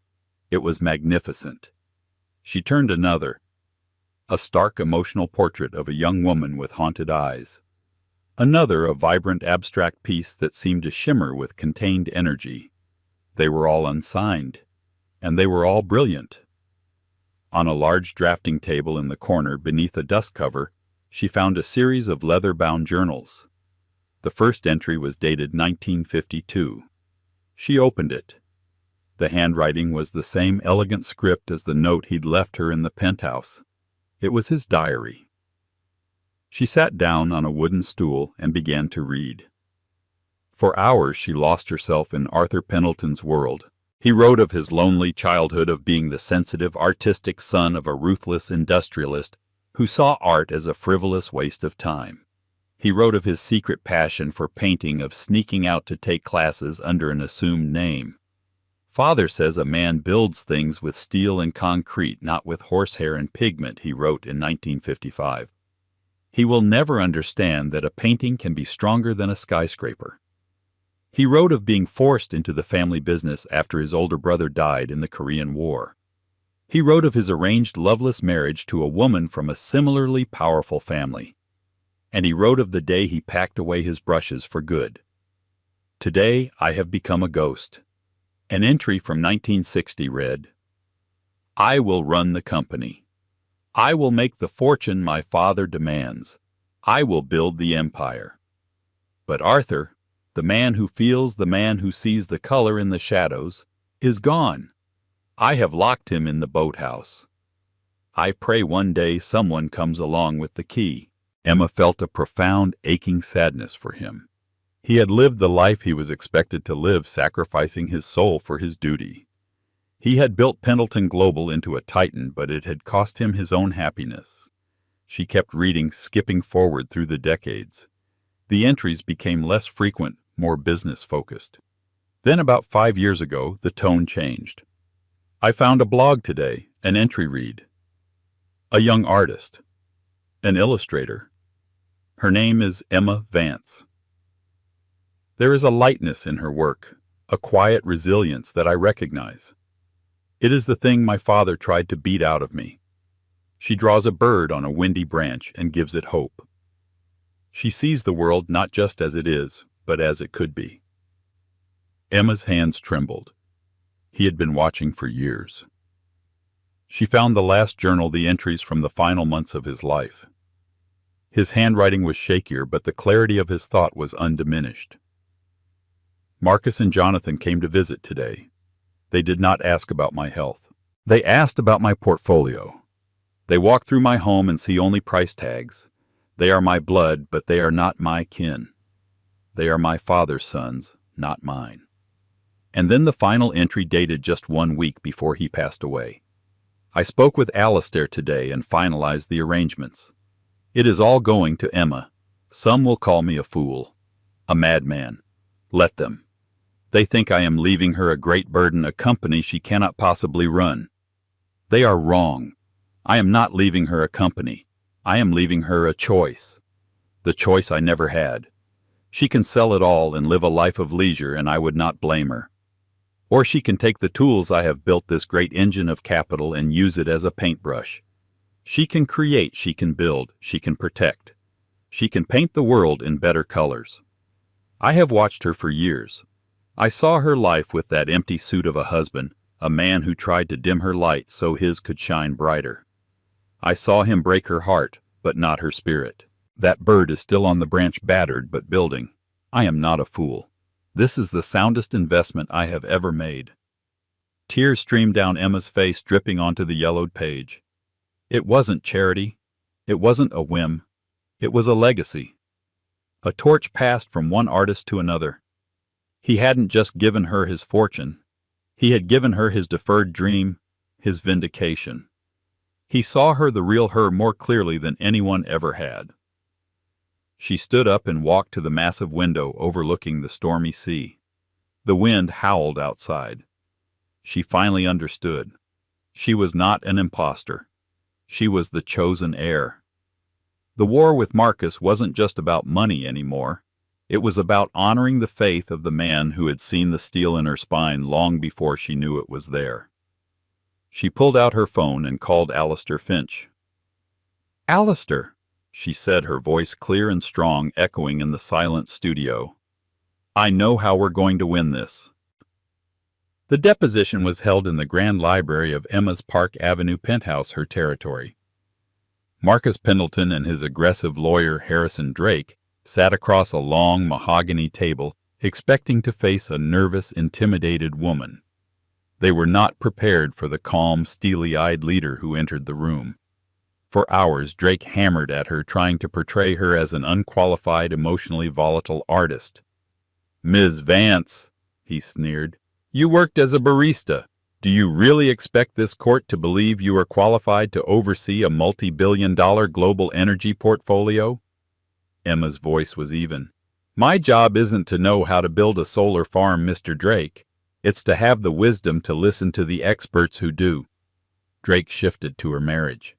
It was magnificent. She turned another, a stark, emotional portrait of a young woman with haunted eyes. Another, a vibrant, abstract piece that seemed to shimmer with contained energy. They were all unsigned, and they were all brilliant. On a large drafting table in the corner, beneath a dust cover, she found a series of leather-bound journals. The first entry was dated 1952. She opened it. The handwriting was the same elegant script as the note he'd left her in the penthouse. It was his diary. She sat down on a wooden stool and began to read. For hours she lost herself in Arthur Pendleton's world. He wrote of his lonely childhood, of being the sensitive, artistic son of a ruthless industrialist who saw art as a frivolous waste of time. He wrote of his secret passion for painting, of sneaking out to take classes under an assumed name. Father says a man builds things with steel and concrete, not with horsehair and pigment, he wrote in 1955. He will never understand that a painting can be stronger than a skyscraper. He wrote of being forced into the family business after his older brother died in the Korean War. He wrote of his arranged loveless marriage to a woman from a similarly powerful family. And he wrote of the day he packed away his brushes for good. Today I have become a ghost. An entry from 1960 read, I will run the company. I will make the fortune my father demands. I will build the empire. But Arthur, the man who feels, the man who sees the color in the shadows, is gone. I have locked him in the boathouse. I pray one day someone comes along with the key. Emma felt a profound, aching sadness for him. He had lived the life he was expected to live, sacrificing his soul for his duty. He had built Pendleton Global into a titan, but it had cost him his own happiness. She kept reading, skipping forward through the decades. The entries became less frequent, more business-focused. Then about 5 years ago, the tone changed. I found a blog today, an entry read. A young artist. An illustrator. Her name is Emma Vance. There is a lightness in her work, a quiet resilience that I recognize. It is the thing my father tried to beat out of me. She draws a bird on a windy branch and gives it hope. She sees the world not just as it is, but as it could be. Emma's hands trembled. He had been watching for years. She found the last journal, the entries from the final months of his life. His handwriting was shakier, but the clarity of his thought was undiminished. Marcus and Jonathan came to visit today. They did not ask about my health. They asked about my portfolio. They walk through my home and see only price tags. They are my blood, but they are not my kin. They are my father's sons, not mine. And then the final entry dated just 1 week before he passed away. I spoke with Alistair today and finalized the arrangements. It is all going to Emma. Some will call me a fool, a madman. Let them. They think I am leaving her a great burden, a company she cannot possibly run. They are wrong. I am not leaving her a company. I am leaving her a choice. The choice I never had. She can sell it all and live a life of leisure, and I would not blame her. Or she can take the tools I have built, this great engine of capital, and use it as a paintbrush. She can create, she can build, she can protect. She can paint the world in better colors. I have watched her for years. I saw her life with that empty suit of a husband, a man who tried to dim her light so his could shine brighter. I saw him break her heart, but not her spirit. That bird is still on the branch, battered but building. I am not a fool. This is the soundest investment I have ever made. Tears streamed down Emma's face, dripping onto the yellowed page. It wasn't charity. It wasn't a whim. It was a legacy. A torch passed from one artist to another. He hadn't just given her his fortune. He had given her his deferred dream, his vindication. He saw her, the real her, more clearly than anyone ever had. She stood up and walked to the massive window overlooking the stormy sea. The wind howled outside. She finally understood. She was not an imposter. She was the chosen heir. The war with Marcus wasn't just about money anymore. It was about honoring the faith of the man who had seen the steel in her spine long before she knew it was there. She pulled out her phone and called Alistair Finch. "Alistair," she said, her voice clear and strong, echoing in the silent studio. "I know how we're going to win this." The deposition was held in the grand library of Emma's Park Avenue penthouse, her territory. Marcus Pendleton and his aggressive lawyer Harrison Drake sat across a long mahogany table, expecting to face a nervous, intimidated woman. They were not prepared for the calm, steely-eyed leader who entered the room. For hours, Drake hammered at her, trying to portray her as an unqualified, emotionally volatile artist. "Ms. Vance," he sneered, "you worked as a barista. Do you really expect this court to believe you are qualified to oversee a multi-billion-dollar global energy portfolio?" Emma's voice was even. "My job isn't to know how to build a solar farm, Mr. Drake. It's to have the wisdom to listen to the experts who do." Drake shifted to her marriage.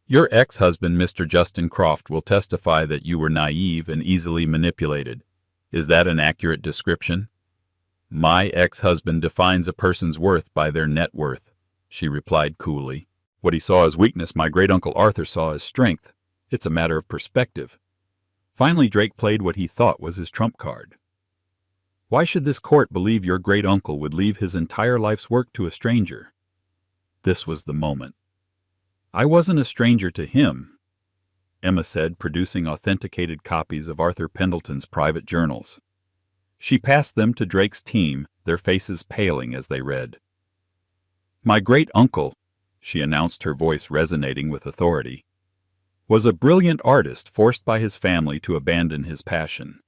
"Your ex-husband, Mr. Justin Croft, will testify that you were naive and easily manipulated. Is that an accurate description?" "My ex-husband defines a person's worth by their net worth," she replied coolly. "What he saw as weakness, my great-uncle Arthur saw as strength. It's a matter of perspective." Finally, Drake played what he thought was his trump card. "Why should this court believe your great-uncle would leave his entire life's work to a stranger?" This was the moment. "I wasn't a stranger to him," Emma said, producing authenticated copies of Arthur Pendleton's private journals. She passed them to Drake's team, their faces paling as they read. "My great-uncle," she announced, her voice resonating with authority, "was a brilliant artist forced by his family to abandon his passion.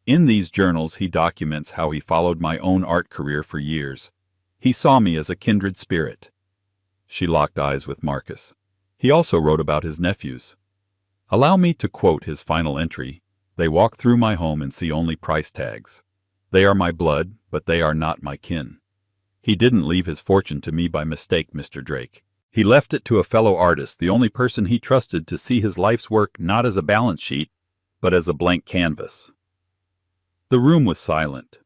In these journals he documents how he followed my own art career for years. He saw me as a kindred spirit." She locked eyes with Marcus. He also wrote about his nephews. Allow me to quote his final entry. "They walk through my home and see only price tags. They are my blood, but they are not my kin. He didn't leave his fortune to me by mistake, Mr. Drake. He left it to a fellow artist, the only person he trusted to see his life's work not as a balance sheet, but as a blank canvas." The room was silent.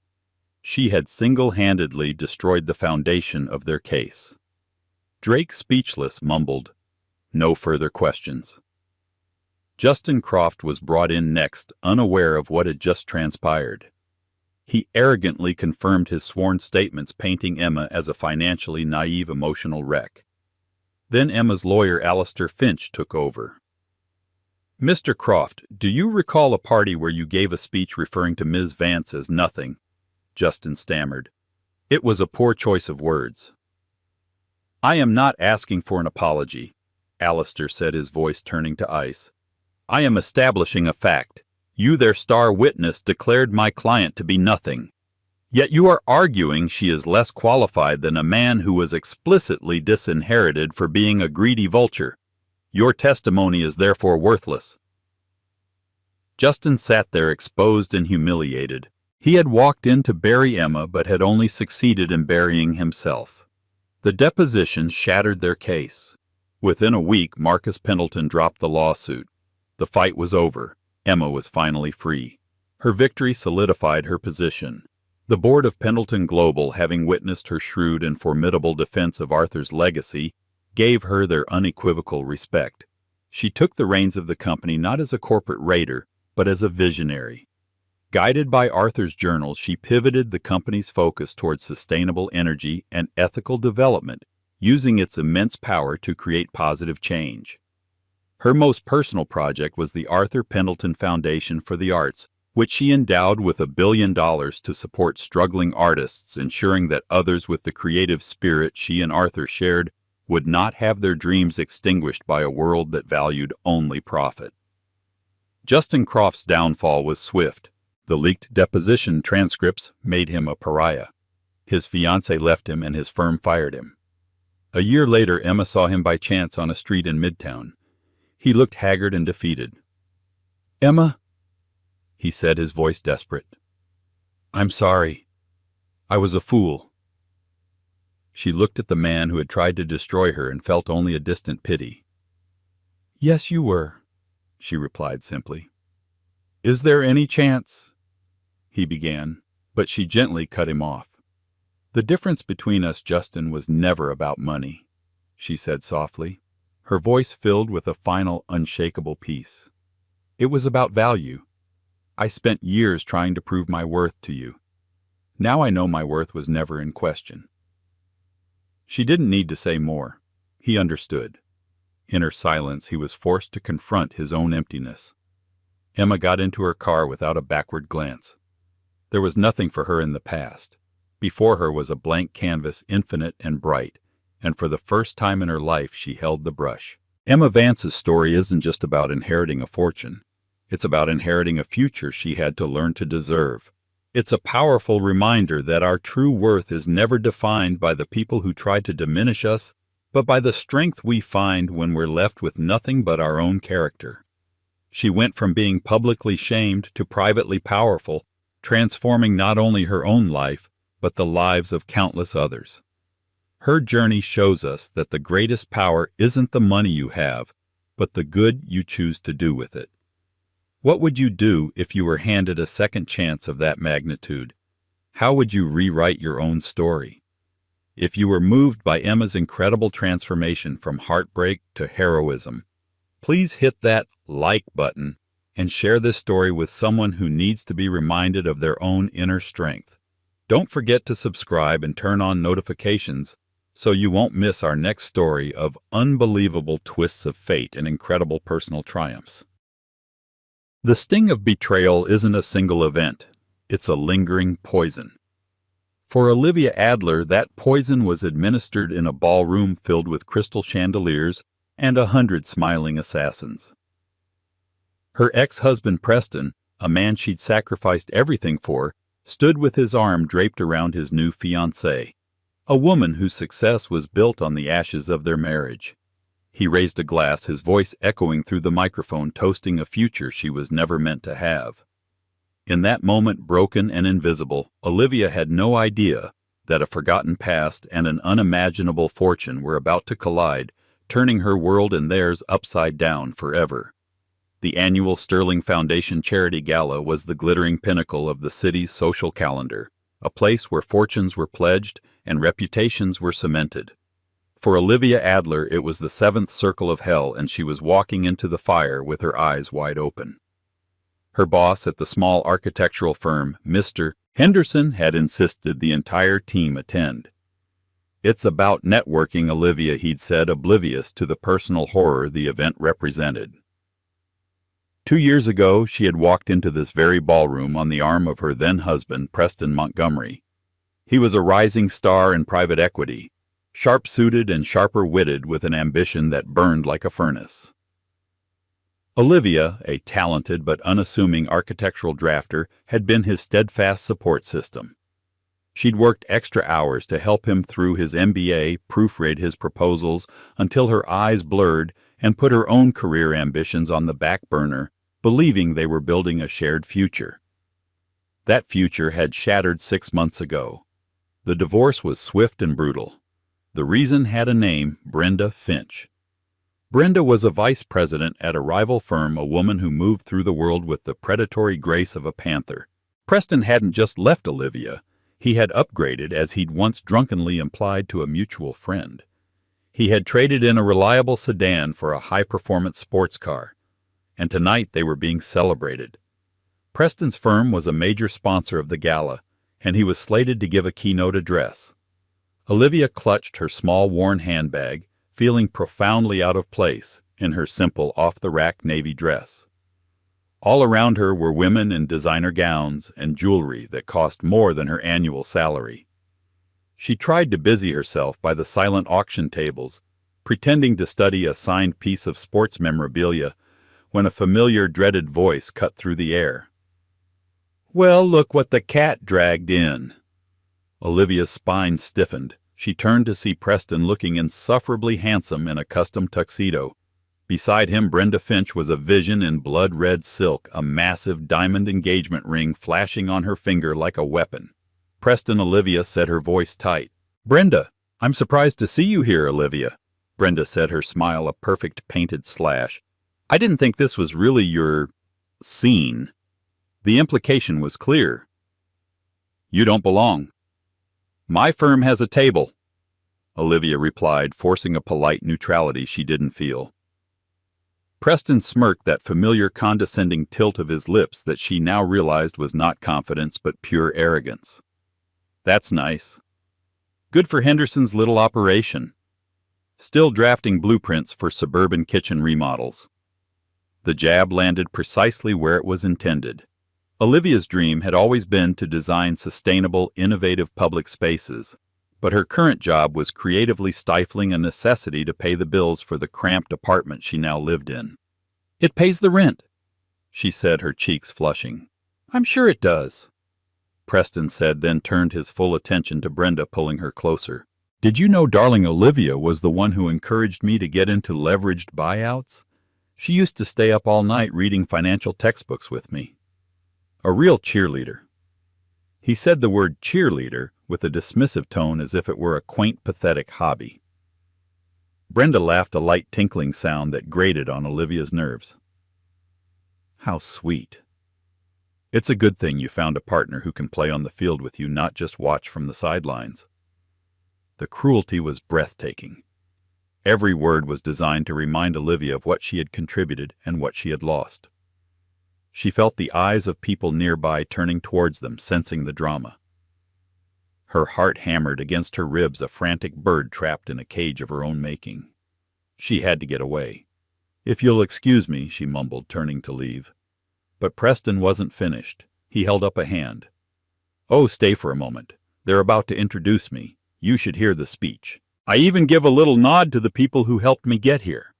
She had single-handedly destroyed the foundation of their case. Drake, speechless, mumbled, "No further questions." Justin Croft was brought in next, unaware of what had just transpired. He arrogantly confirmed his sworn statements, painting Emma as a financially naive, emotional wreck. Then Emma's lawyer, Alistair Finch, took over. "Mr. Croft, do you recall a party where you gave a speech referring to Ms. Vance as nothing?" Justin stammered. "It was a poor choice of words." "I am not asking for an apology. Alistair said, his voice turning to ice. "I am establishing a fact. You, their star witness, declared my client to be nothing. Yet you are arguing she is less qualified than a man who was explicitly disinherited for being a greedy vulture. Your testimony is therefore worthless." Justin sat there exposed and humiliated. He had walked in to bury Emma but had only succeeded in burying himself. The deposition shattered their case. Within a week, Marcus Pendleton dropped the lawsuit. The fight was over. Emma was finally free. Her victory solidified her position. The board of Pendleton Global, having witnessed her shrewd and formidable defense of Arthur's legacy, gave her their unequivocal respect. She took the reins of the company not as a corporate raider, but as a visionary. Guided by Arthur's journal, she pivoted the company's focus towards sustainable energy and ethical development, using its immense power to create positive change. Her most personal project was the Arthur Pendleton Foundation for the Arts, which she endowed with $1 billion to support struggling artists, ensuring that others with the creative spirit she and Arthur shared would not have their dreams extinguished by a world that valued only profit. Justin Croft's downfall was swift. The leaked deposition transcripts made him a pariah. His fiancée left him and his firm fired him. A year later, Emma saw him by chance on a street in Midtown. He looked haggard and defeated. "Emma," he said, his voice desperate. "I'm sorry. I was a fool." She looked at the man who had tried to destroy her and felt only a distant pity. "Yes, you were," she replied simply. "Is there any chance?" he began, but she gently cut him off. "The difference between us, Justin, was never about money," she said softly, her voice filled with a final, unshakable peace. "It was about value. I spent years trying to prove my worth to you. Now I know my worth was never in question." She didn't need to say more. He understood. In her silence, he was forced to confront his own emptiness. Emma got into her car without a backward glance. There was nothing for her in the past. Before her was a blank canvas, infinite and bright, and for the first time in her life she held the brush. Emma Vance's story isn't just about inheriting a fortune. It's about inheriting a future she had to learn to deserve. It's a powerful reminder that our true worth is never defined by the people who try to diminish us, but by the strength we find when we're left with nothing but our own character. She went from being publicly shamed to privately powerful, transforming not only her own life, but the lives of countless others. Her journey shows us that the greatest power isn't the money you have, but the good you choose to do with it. What would you do if you were handed a second chance of that magnitude? How would you rewrite your own story? If you were moved by Emma's incredible transformation from heartbreak to heroism, please hit that like button and share this story with someone who needs to be reminded of their own inner strength. Don't forget to subscribe and turn on notifications so you won't miss our next story of unbelievable twists of fate and incredible personal triumphs. The sting of betrayal isn't a single event. It's a lingering poison. For Olivia Adler, that poison was administered in a ballroom filled with crystal chandeliers and 100 smiling assassins. Her ex-husband Preston, a man she'd sacrificed everything for, stood with his arm draped around his new fiancée, a woman whose success was built on the ashes of their marriage. He raised a glass, his voice echoing through the microphone, toasting a future she was never meant to have. In that moment, broken and invisible, Olivia had no idea that a forgotten past and an unimaginable fortune were about to collide, turning her world and theirs upside down forever. The annual Sterling Foundation Charity Gala was the glittering pinnacle of the city's social calendar, a place where fortunes were pledged and reputations were cemented. For Olivia Adler, it was the seventh circle of hell, and she was walking into the fire with her eyes wide open. Her boss at the small architectural firm, Mr. Henderson, had insisted the entire team attend. "It's about networking, Olivia," he'd said, oblivious to the personal horror the event represented. 2 years ago, she had walked into this very ballroom on the arm of her then-husband, Preston Montgomery. He was a rising star in private equity. sharp-suited and sharper-witted with an ambition that burned like a furnace. Olivia, a talented but unassuming architectural drafter, had been his steadfast support system. She'd worked extra hours to help him through his MBA, proofread his proposals until her eyes blurred, and put her own career ambitions on the back burner, believing they were building a shared future. That future had shattered 6 months ago. The divorce was swift and brutal. The reason had a name: Brenda Finch. Brenda was a vice president at a rival firm, a woman who moved through the world with the predatory grace of a panther. Preston hadn't just left Olivia. He had upgraded, as he'd once drunkenly implied to a mutual friend. He had traded in a reliable sedan for a high-performance sports car, and tonight they were being celebrated. Preston's firm was a major sponsor of the gala, and he was slated to give a keynote address. Olivia clutched her small, worn handbag, feeling profoundly out of place in her simple, off-the-rack navy dress. All around her were women in designer gowns and jewelry that cost more than her annual salary. She tried to busy herself by the silent auction tables, pretending to study a signed piece of sports memorabilia, when a familiar, dreaded voice cut through the air. "Well, look what the cat dragged in." Olivia's spine stiffened. She turned to see Preston looking insufferably handsome in a custom tuxedo. Beside him, Brenda Finch was a vision in blood-red silk, a massive diamond engagement ring flashing on her finger like a weapon. Olivia said, her voice tight. "Brenda, I'm surprised to see you here, Olivia." Brenda said, her smile a perfect painted slash. "I didn't think this was really your scene." The implication was clear. "You don't belong." "My firm has a table," Olivia replied, forcing a polite neutrality she didn't feel. Preston smirked, that familiar condescending tilt of his lips that she now realized was not confidence but pure arrogance. "That's nice. Good for Henderson's little operation. Still drafting blueprints for suburban kitchen remodels." The jab landed precisely where it was intended. Olivia's dream had always been to design sustainable, innovative public spaces, but her current job was creatively stifling a necessity to pay the bills for the cramped apartment she now lived in. "It pays the rent," she said, her cheeks flushing. "I'm sure it does," Preston said, then turned his full attention to Brenda, pulling her closer. "Did you know darling Olivia was the one who encouraged me to get into leveraged buyouts? She used to stay up all night reading financial textbooks with me. A real cheerleader." He said the word cheerleader with a dismissive tone, as if it were a quaint, pathetic hobby. Brenda laughed, a light tinkling sound that grated on Olivia's nerves. "How sweet. It's a good thing you found a partner who can play on the field with you, not just watch from the sidelines." The cruelty was breathtaking. Every word was designed to remind Olivia of what she had contributed and what she had lost. She felt the eyes of people nearby turning towards them, sensing the drama. Her heart hammered against her ribs, a frantic bird trapped in a cage of her own making. She had to get away. "If you'll excuse me," she mumbled, turning to leave. But Preston wasn't finished. He held up a hand. "Oh, stay for a moment. They're about to introduce me. You should hear the speech. I even give a little nod to the people who helped me get here."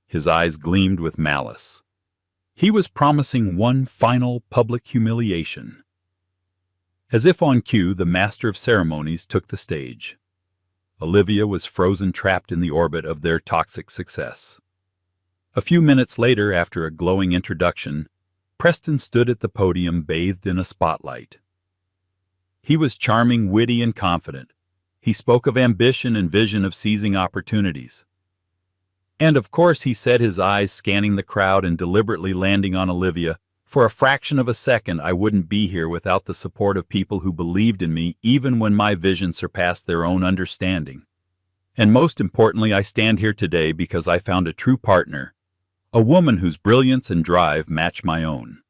His eyes gleamed with malice. He was promising one final public humiliation. As if on cue, the master of ceremonies took the stage. Olivia was frozen, trapped in the orbit of their toxic success. A few minutes later, after a glowing introduction, Preston stood at the podium, bathed in a spotlight. He was charming, witty, and confident. He spoke of ambition and vision, of seizing opportunities. And of course, he said, his eyes scanning the crowd and deliberately landing on Olivia, "For a fraction of a second, I wouldn't be here without the support of people who believed in me, even when my vision surpassed their own understanding. And most importantly, I stand here today because I found a true partner, a woman whose brilliance and drive match my own.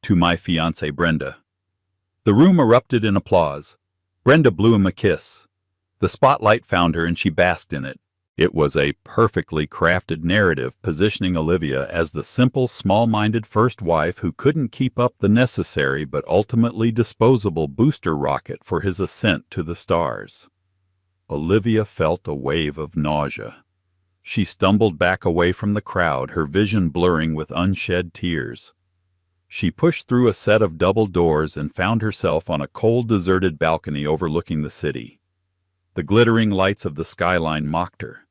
To my fiancée, Brenda." The room erupted in applause. Brenda blew him a kiss. The spotlight found her, and she basked in it. It was a perfectly crafted narrative, positioning Olivia as the simple, small-minded first wife who couldn't keep up the necessary but ultimately disposable booster rocket for his ascent to the stars. Olivia felt a wave of nausea. She stumbled back away from the crowd, her vision blurring with unshed tears. She pushed through a set of double doors and found herself on a cold, deserted balcony overlooking the city. The glittering lights of the skyline mocked her.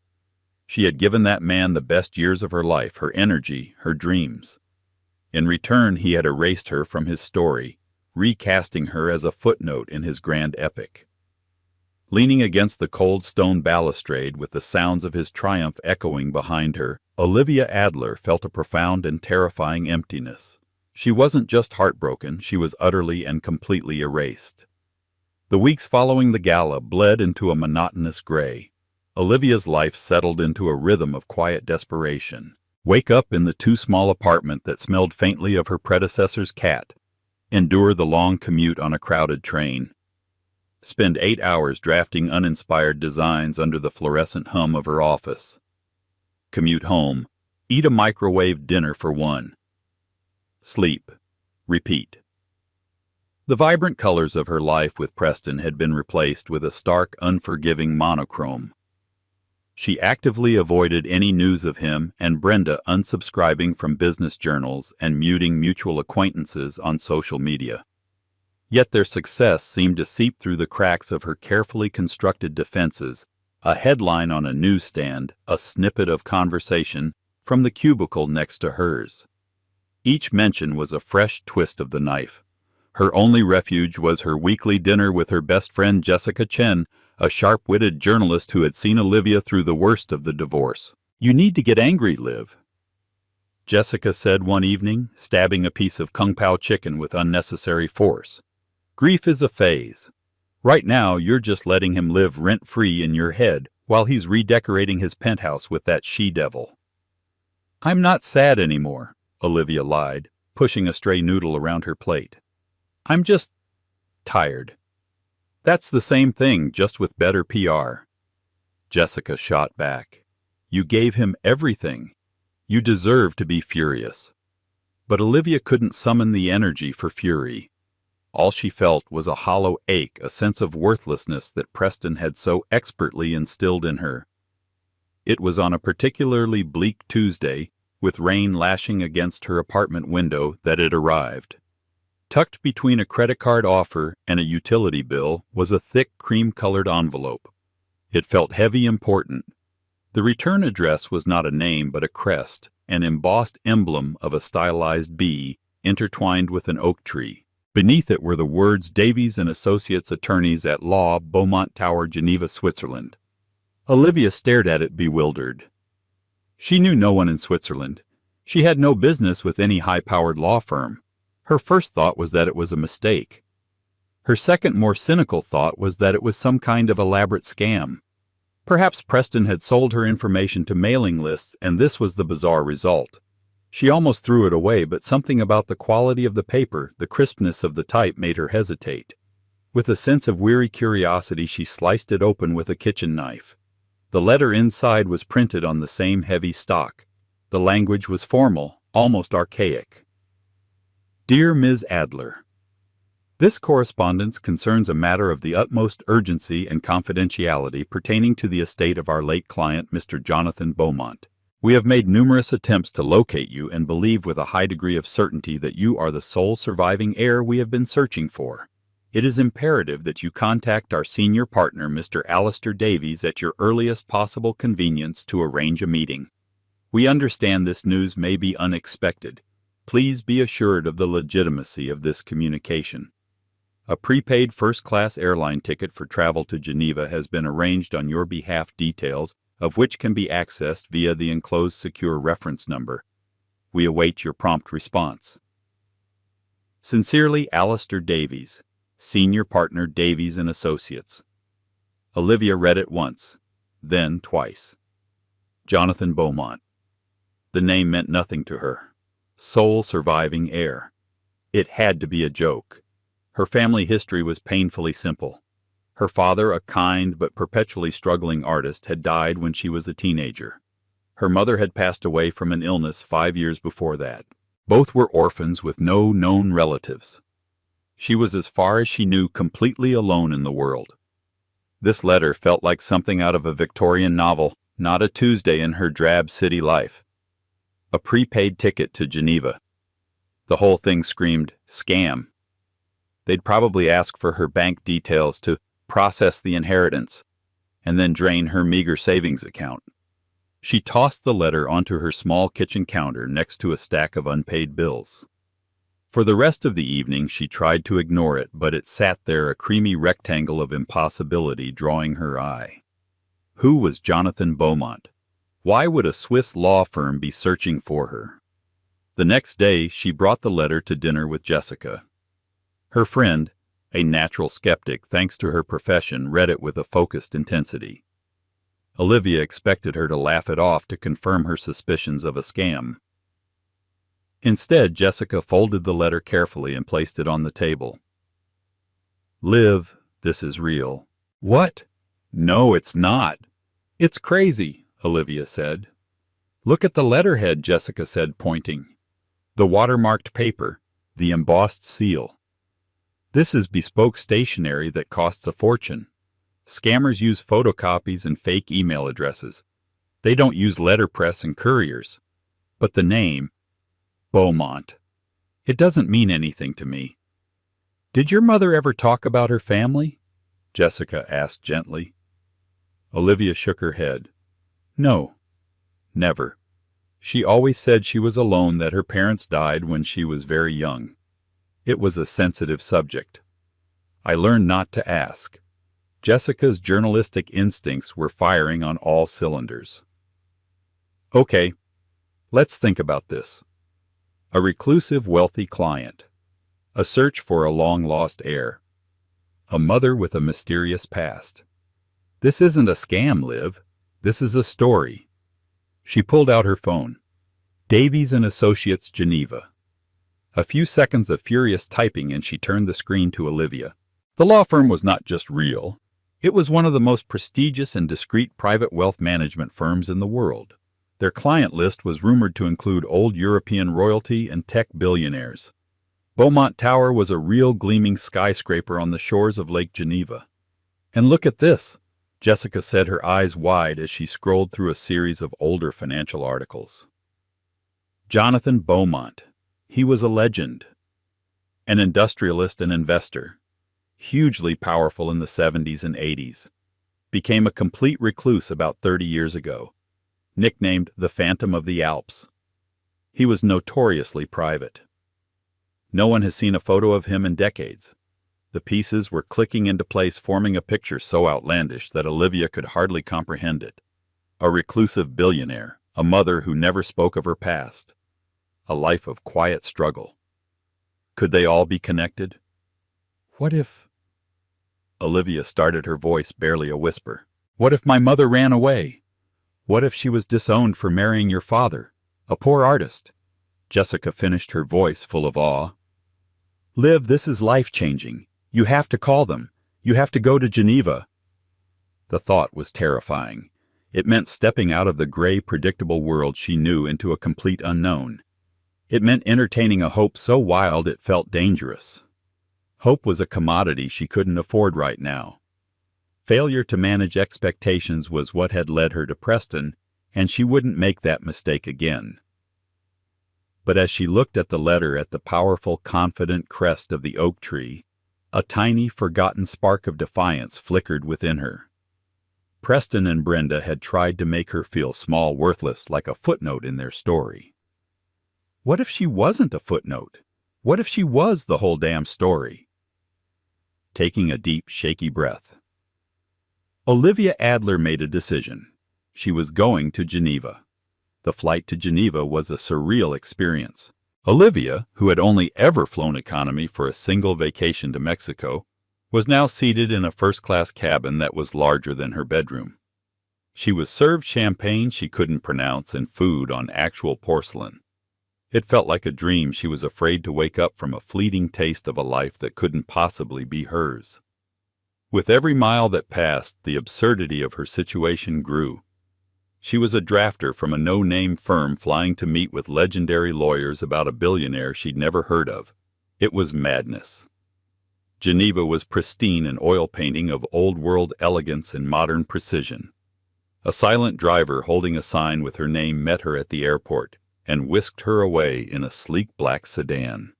She had given that man the best years of her life, her energy, her dreams. In return, he had erased her from his story, recasting her as a footnote in his grand epic. Leaning against the cold stone balustrade with the sounds of his triumph echoing behind her, Olivia Adler felt a profound and terrifying emptiness. She wasn't just heartbroken, she was utterly and completely erased. The weeks following the gala bled into a monotonous gray. Olivia's life settled into a rhythm of quiet desperation. Wake up in the too-small apartment that smelled faintly of her predecessor's cat. Endure the long commute on a crowded train. Spend 8 hours drafting uninspired designs under the fluorescent hum of her office. Commute home. Eat a microwave dinner for one. Sleep. Repeat. The vibrant colors of her life with Preston had been replaced with a stark, unforgiving monochrome. She actively avoided any news of him and Brenda, unsubscribing from business journals and muting mutual acquaintances on social media. Yet their success seemed to seep through the cracks of her carefully constructed defenses, a headline on a newsstand, a snippet of conversation from the cubicle next to hers. Each mention was a fresh twist of the knife. Her only refuge was her weekly dinner with her best friend Jessica Chen, a sharp-witted journalist who had seen Olivia through the worst of the divorce. "You need to get angry, Liv," Jessica said one evening, stabbing a piece of kung pao chicken with unnecessary force. "Grief is a phase. Right now, you're just letting him live rent-free in your head while he's redecorating his penthouse with that she-devil." "I'm not sad anymore," Olivia lied, pushing a stray noodle around her plate. "I'm just tired." "That's the same thing, just with better PR." Jessica shot back. "You gave him everything. You deserve to be furious." But Olivia couldn't summon the energy for fury. All she felt was a hollow ache, a sense of worthlessness that Preston had so expertly instilled in her. It was on a particularly bleak Tuesday, with rain lashing against her apartment window, that it arrived. Tucked between a credit card offer and a utility bill was a thick cream-colored envelope. It felt heavy, important. The return address was not a name but a crest, an embossed emblem of a stylized bee intertwined with an oak tree. Beneath it were the words Davies and Associates Attorneys at Law, Beaumont Tower, Geneva, Switzerland. Olivia stared at it bewildered. She knew no one in Switzerland. She had no business with any high-powered law firm. Her first thought was that it was a mistake. Her second, more cynical thought was that it was some kind of elaborate scam. Perhaps Preston had sold her information to mailing lists, and this was the bizarre result. She almost threw it away, but something about the quality of the paper, the crispness of the type, made her hesitate. With a sense of weary curiosity, she sliced it open with a kitchen knife. The letter inside was printed on the same heavy stock. The language was formal, almost archaic. Dear Ms. Adler, this correspondence concerns a matter of the utmost urgency and confidentiality pertaining to the estate of our late client, Mr. Jonathan Beaumont. We have made numerous attempts to locate you and believe with a high degree of certainty that you are the sole surviving heir we have been searching for. It is imperative that you contact our senior partner, Mr. Alistair Davies, at your earliest possible convenience to arrange a meeting. We understand this news may be unexpected. Please be assured of the legitimacy of this communication. A prepaid first-class airline ticket for travel to Geneva has been arranged on your behalf, details of which can be accessed via the enclosed secure reference number. We await your prompt response. Sincerely, Alistair Davies, Senior Partner, Davies and Associates. Olivia read it once, then twice. Jonathan Beaumont. The name meant nothing to her. Sole surviving heir. It had to be a joke. Her family history was painfully simple. Her father, a kind but perpetually struggling artist, had died when she was a teenager. Her mother had passed away from an illness 5 years before that. Both were orphans with no known relatives. She was, as far as she knew, completely alone in the world. This letter felt like something out of a Victorian novel, not a Tuesday in her drab city life. A prepaid ticket to Geneva. The whole thing screamed, scam. They'd probably ask for her bank details to process the inheritance, and then drain her meager savings account. She tossed the letter onto her small kitchen counter next to a stack of unpaid bills. For the rest of the evening she tried to ignore it, but it sat there, a creamy rectangle of impossibility, drawing her eye. Who was Jonathan Beaumont? Why would a Swiss law firm be searching for her? The next day she brought the letter to dinner with Jessica. Her friend, a natural skeptic thanks to her profession, read it with a focused intensity. Olivia expected her to laugh it off to confirm her suspicions of a scam. Instead, Jessica folded the letter carefully and placed it on the table. "Liv, this is real." "What?" "No, it's not." "It's crazy," Olivia said. "Look at the letterhead," Jessica said, pointing. "The watermarked paper, the embossed seal. This is bespoke stationery that costs a fortune. Scammers use photocopies and fake email addresses. They don't use letterpress and couriers. But the name, Beaumont, it doesn't mean anything to me." "Did your mother ever talk about her family?" Jessica asked gently. Olivia shook her head. "No, never. She always said she was alone, that her parents died when she was very young. It was a sensitive subject. I learned not to ask." Jessica's journalistic instincts were firing on all cylinders. "Okay, let's think about this. A reclusive, wealthy client. A search for a long-lost heir. A mother with a mysterious past. This isn't a scam, Liv. This is a story." She pulled out her phone. Davies and Associates, Geneva. A few seconds of furious typing and she turned the screen to Olivia. The law firm was not just real. It was one of the most prestigious and discreet private wealth management firms in the world. Their client list was rumored to include old European royalty and tech billionaires. Beaumont Tower was a real gleaming skyscraper on the shores of Lake Geneva. "And look at this," Jessica said, her eyes wide as she scrolled through a series of older financial articles. Jonathan Beaumont. He was a legend. An industrialist and investor. Hugely powerful in the 70s and 80s. Became a complete recluse about 30 years ago. Nicknamed the Phantom of the Alps. He was notoriously private. No one has seen a photo of him in decades. The pieces were clicking into place, forming a picture so outlandish that Olivia could hardly comprehend it. A reclusive billionaire, a mother who never spoke of her past. A life of quiet struggle. Could they all be connected? What if... Olivia started, her voice barely a whisper. "What if my mother ran away? What if she was disowned for marrying your father, a poor artist?" Jessica finished, her voice full of awe. "Liv, this is life-changing. You have to call them. You have to go to Geneva." The thought was terrifying. It meant stepping out of the gray, predictable world she knew into a complete unknown. It meant entertaining a hope so wild it felt dangerous. Hope was a commodity she couldn't afford right now. Failure to manage expectations was what had led her to Preston, and she wouldn't make that mistake again. But as she looked at the letter, at the powerful, confident crest of the oak tree, a tiny, forgotten spark of defiance flickered within her. Preston and Brenda had tried to make her feel small, worthless, like a footnote in their story. What if she wasn't a footnote? What if she was the whole damn story? Taking a deep, shaky breath, Olivia Adler made a decision. She was going to Geneva. The flight to Geneva was a surreal experience. Olivia, who had only ever flown economy for a single vacation to Mexico, was now seated in a first-class cabin that was larger than her bedroom. She was served champagne she couldn't pronounce and food on actual porcelain. It felt like a dream. She was afraid to wake up from a fleeting taste of a life that couldn't possibly be hers. With every mile that passed, the absurdity of her situation grew. She was a drafter from a no-name firm flying to meet with legendary lawyers about a billionaire she'd never heard of. It was madness. Geneva was pristine in oil painting of old-world elegance and modern precision. A silent driver holding a sign with her name met her at the airport and whisked her away in a sleek black sedan.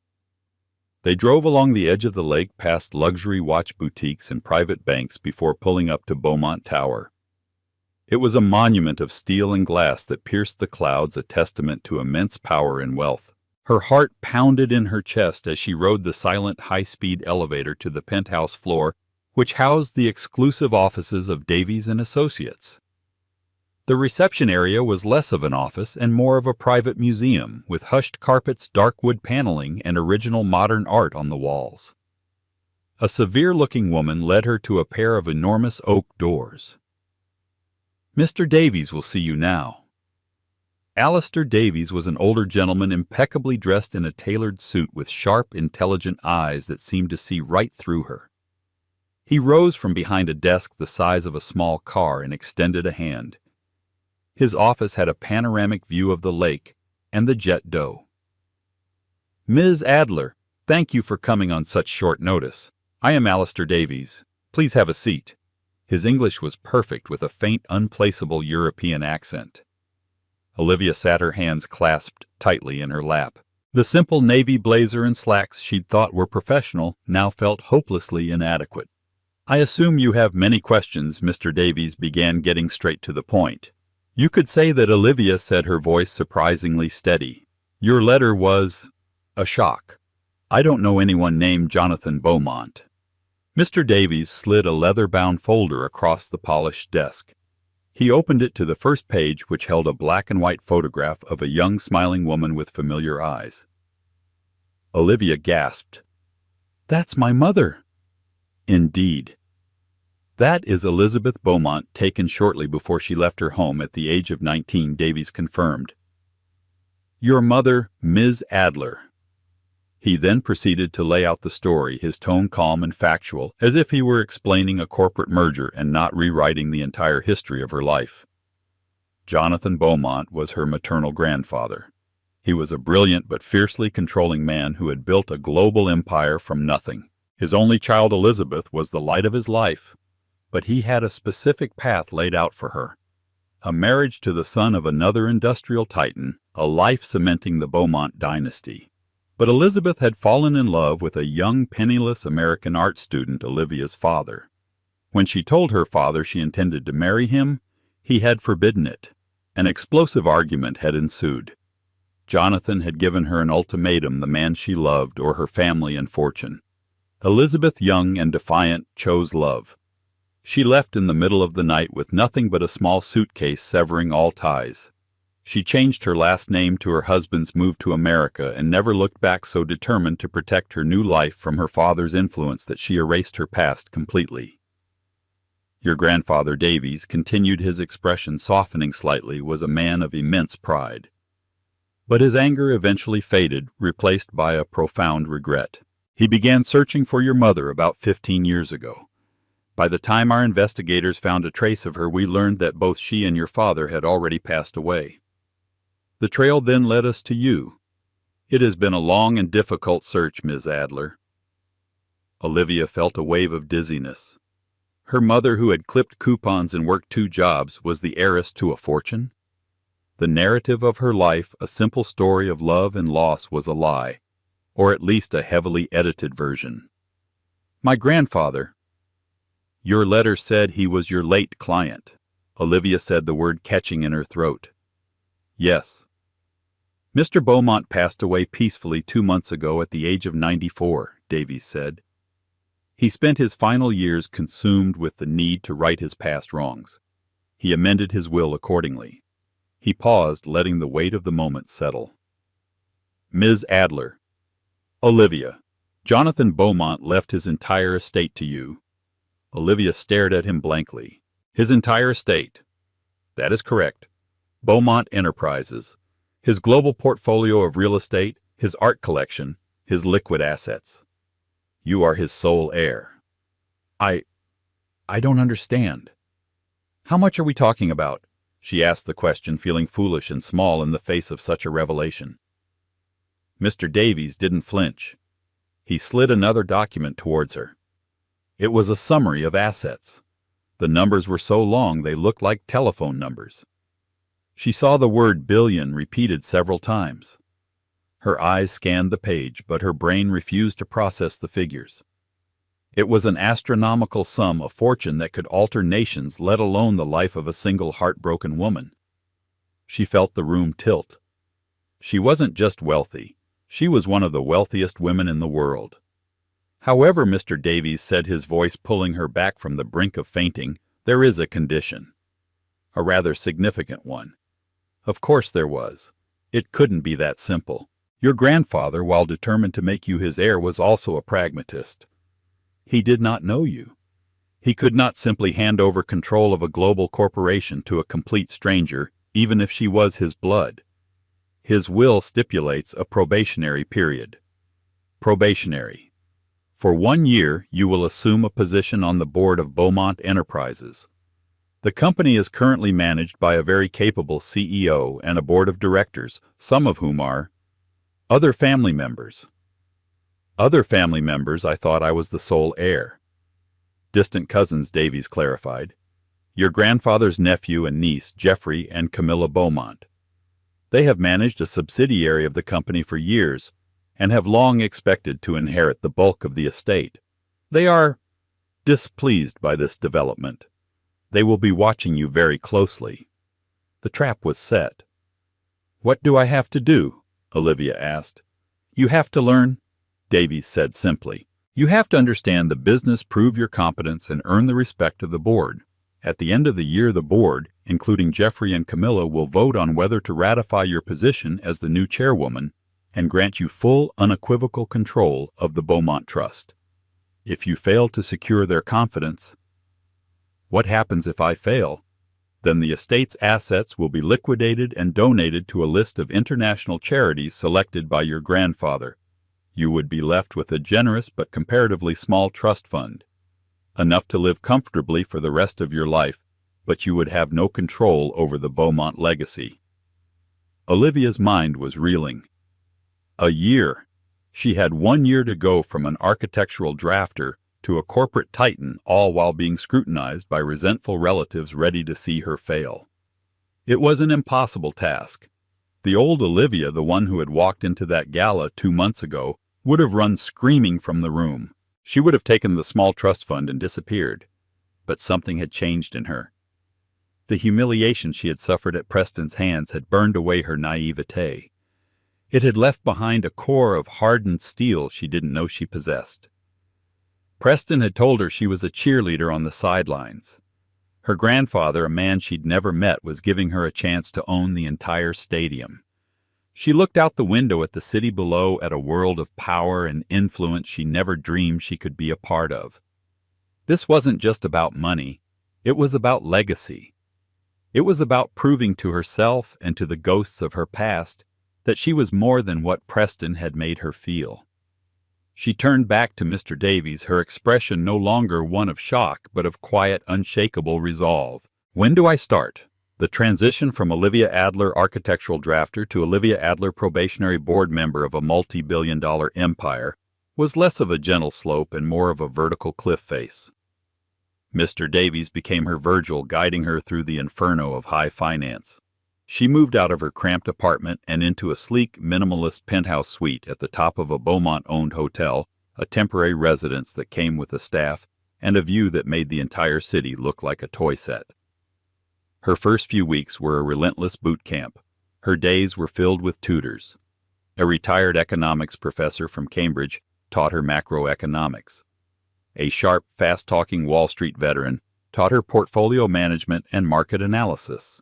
They drove along the edge of the lake past luxury watch boutiques and private banks before pulling up to Beaumont Tower. It was a monument of steel and glass that pierced the clouds, a testament to immense power and wealth. Her heart pounded in her chest as she rode the silent high-speed elevator to the penthouse floor, which housed the exclusive offices of Davies & Associates. The reception area was less of an office and more of a private museum, with hushed carpets, dark wood paneling, and original modern art on the walls. A severe-looking woman led her to a pair of enormous oak doors. "Mr. Davies will see you now." Alistair Davies was an older gentleman impeccably dressed in a tailored suit with sharp, intelligent eyes that seemed to see right through her. He rose from behind a desk the size of a small car and extended a hand. His office had a panoramic view of the lake and the jet dough. "Ms. Adler, thank you for coming on such short notice. I am Alistair Davies. Please have a seat." His English was perfect with a faint, unplaceable European accent. Olivia sat her hands clasped tightly in her lap. The simple navy blazer and slacks she'd thought were professional now felt hopelessly inadequate. "I assume you have many questions," Mr. Davies began, getting straight to the point. "You could say that," Olivia said, her voice surprisingly steady. "Your letter was a shock. I don't know anyone named Jonathan Beaumont." Mr. Davies slid a leather-bound folder across the polished desk. He opened it to the first page, which held a black-and-white photograph of a young smiling woman with familiar eyes. Olivia gasped. "That's my mother." "Indeed." "That is Elizabeth Beaumont, taken shortly before she left her home at the age of 19, Davies confirmed. "Your mother, Ms. Adler." He then proceeded to lay out the story, his tone calm and factual, as if he were explaining a corporate merger and not rewriting the entire history of her life. Jonathan Beaumont was her maternal grandfather. He was a brilliant but fiercely controlling man who had built a global empire from nothing. His only child, Elizabeth, was the light of his life, but he had a specific path laid out for her. A marriage to the son of another industrial titan, a life cementing the Beaumont dynasty. But Elizabeth had fallen in love with a young, penniless American art student, Olivia's father. When she told her father she intended to marry him, he had forbidden it. An explosive argument had ensued. Jonathan had given her an ultimatum: the man she loved or her family and fortune. Elizabeth, young and defiant, chose love. She left in the middle of the night with nothing but a small suitcase, severing all ties. She changed her last name to her husband's, moved to America, and never looked back, so determined to protect her new life from her father's influence that she erased her past completely. Your grandfather, Davies, continued, his expression softening slightly, was a man of immense pride. But his anger eventually faded, replaced by a profound regret. He began searching for your mother about 15 years ago. By the time our investigators found a trace of her, we learned that both she and your father had already passed away. The trail then led us to you. It has been a long and difficult search, Ms. Adler." Olivia felt a wave of dizziness. Her mother, who had clipped coupons and worked 2 jobs, was the heiress to a fortune? The narrative of her life, a simple story of love and loss, was a lie, or at least a heavily edited version. "My grandfather." "Your letter said he was your late client." Olivia said, the word catching in her throat. "Yes." "Mr. Beaumont passed away peacefully 2 months ago at the age of 94, Davies said. He spent his final years consumed with the need to right his past wrongs. He amended his will accordingly. He paused, letting the weight of the moment settle. "Ms. Adler." "Olivia, Jonathan Beaumont left his entire estate to you." Olivia stared at him blankly. "His entire estate?" "That is correct. Beaumont Enterprises. His global portfolio of real estate, his art collection, his liquid assets. You are his sole heir." I don't understand." "How much are we talking about?" She asked the question, feeling foolish and small in the face of such a revelation. Mr. Davies didn't flinch. He slid another document towards her. It was a summary of assets. The numbers were so long they looked like telephone numbers. She saw the word billion repeated several times. Her eyes scanned the page, but her brain refused to process the figures. It was an astronomical sum, a fortune that could alter nations, let alone the life of a single heartbroken woman. She felt the room tilt. She wasn't just wealthy. She was one of the wealthiest women in the world. However, Mr. Davies said, his voice pulling her back from the brink of fainting, there is a condition. A rather significant one. Of course there was. It couldn't be that simple. Your grandfather, while determined to make you his heir, was also a pragmatist. He did not know you. He could not simply hand over control of a global corporation to a complete stranger, even if she was his blood. His will stipulates a probationary period. Probationary. For 1 year, you will assume a position on the board of Beaumont Enterprises. The company is currently managed by a very capable CEO and a board of directors, some of whom are other family members. Other family members, I thought I was the sole heir. Distant cousins, Davies clarified. Your grandfather's nephew and niece, Jeffrey and Camilla Beaumont. They have managed a subsidiary of the company for years and have long expected to inherit the bulk of the estate. They are displeased by this development. They will be watching you very closely. The trap was set. What do I have to do? Olivia asked. You have to learn, Davies said simply. You have to understand the business, prove your competence, and earn the respect of the board. At the end of the year, the board, including Jeffrey and Camilla, will vote on whether to ratify your position as the new chairwoman and grant you full, unequivocal control of the Beaumont Trust. If you fail to secure their confidence, what happens if I fail? Then the estate's assets will be liquidated and donated to a list of international charities selected by your grandfather. You would be left with a generous but comparatively small trust fund, enough to live comfortably for the rest of your life, but you would have no control over the Beaumont legacy. Olivia's mind was reeling. A year. She had 1 year to go from an architectural drafter to a corporate titan, all while being scrutinized by resentful relatives ready to see her fail. It was an impossible task. The old Olivia, the one who had walked into that gala 2 months ago, would have run screaming from the room. She would have taken the small trust fund and disappeared. But something had changed in her. The humiliation she had suffered at Preston's hands had burned away her naivete. It had left behind a core of hardened steel she didn't know she possessed. Preston had told her she was a cheerleader on the sidelines. Her grandfather, a man she'd never met, was giving her a chance to own the entire stadium. She looked out the window at the city below, at a world of power and influence she never dreamed she could be a part of. This wasn't just about money. It was about legacy. It was about proving to herself and to the ghosts of her past that she was more than what Preston had made her feel. She turned back to Mr. Davies, her expression no longer one of shock, but of quiet, unshakable resolve. When do I start? The transition from Olivia Adler, architectural drafter, to Olivia Adler, probationary board member of a multi-billion-dollar empire, was less of a gentle slope and more of a vertical cliff face. Mr. Davies became her Virgil, guiding her through the inferno of high finance. She moved out of her cramped apartment and into a sleek, minimalist penthouse suite at the top of a Beaumont-owned hotel, a temporary residence that came with a staff and a view that made the entire city look like a toy set. Her first few weeks were a relentless boot camp. Her days were filled with tutors. A retired economics professor from Cambridge taught her macroeconomics. A sharp, fast-talking Wall Street veteran taught her portfolio management and market analysis.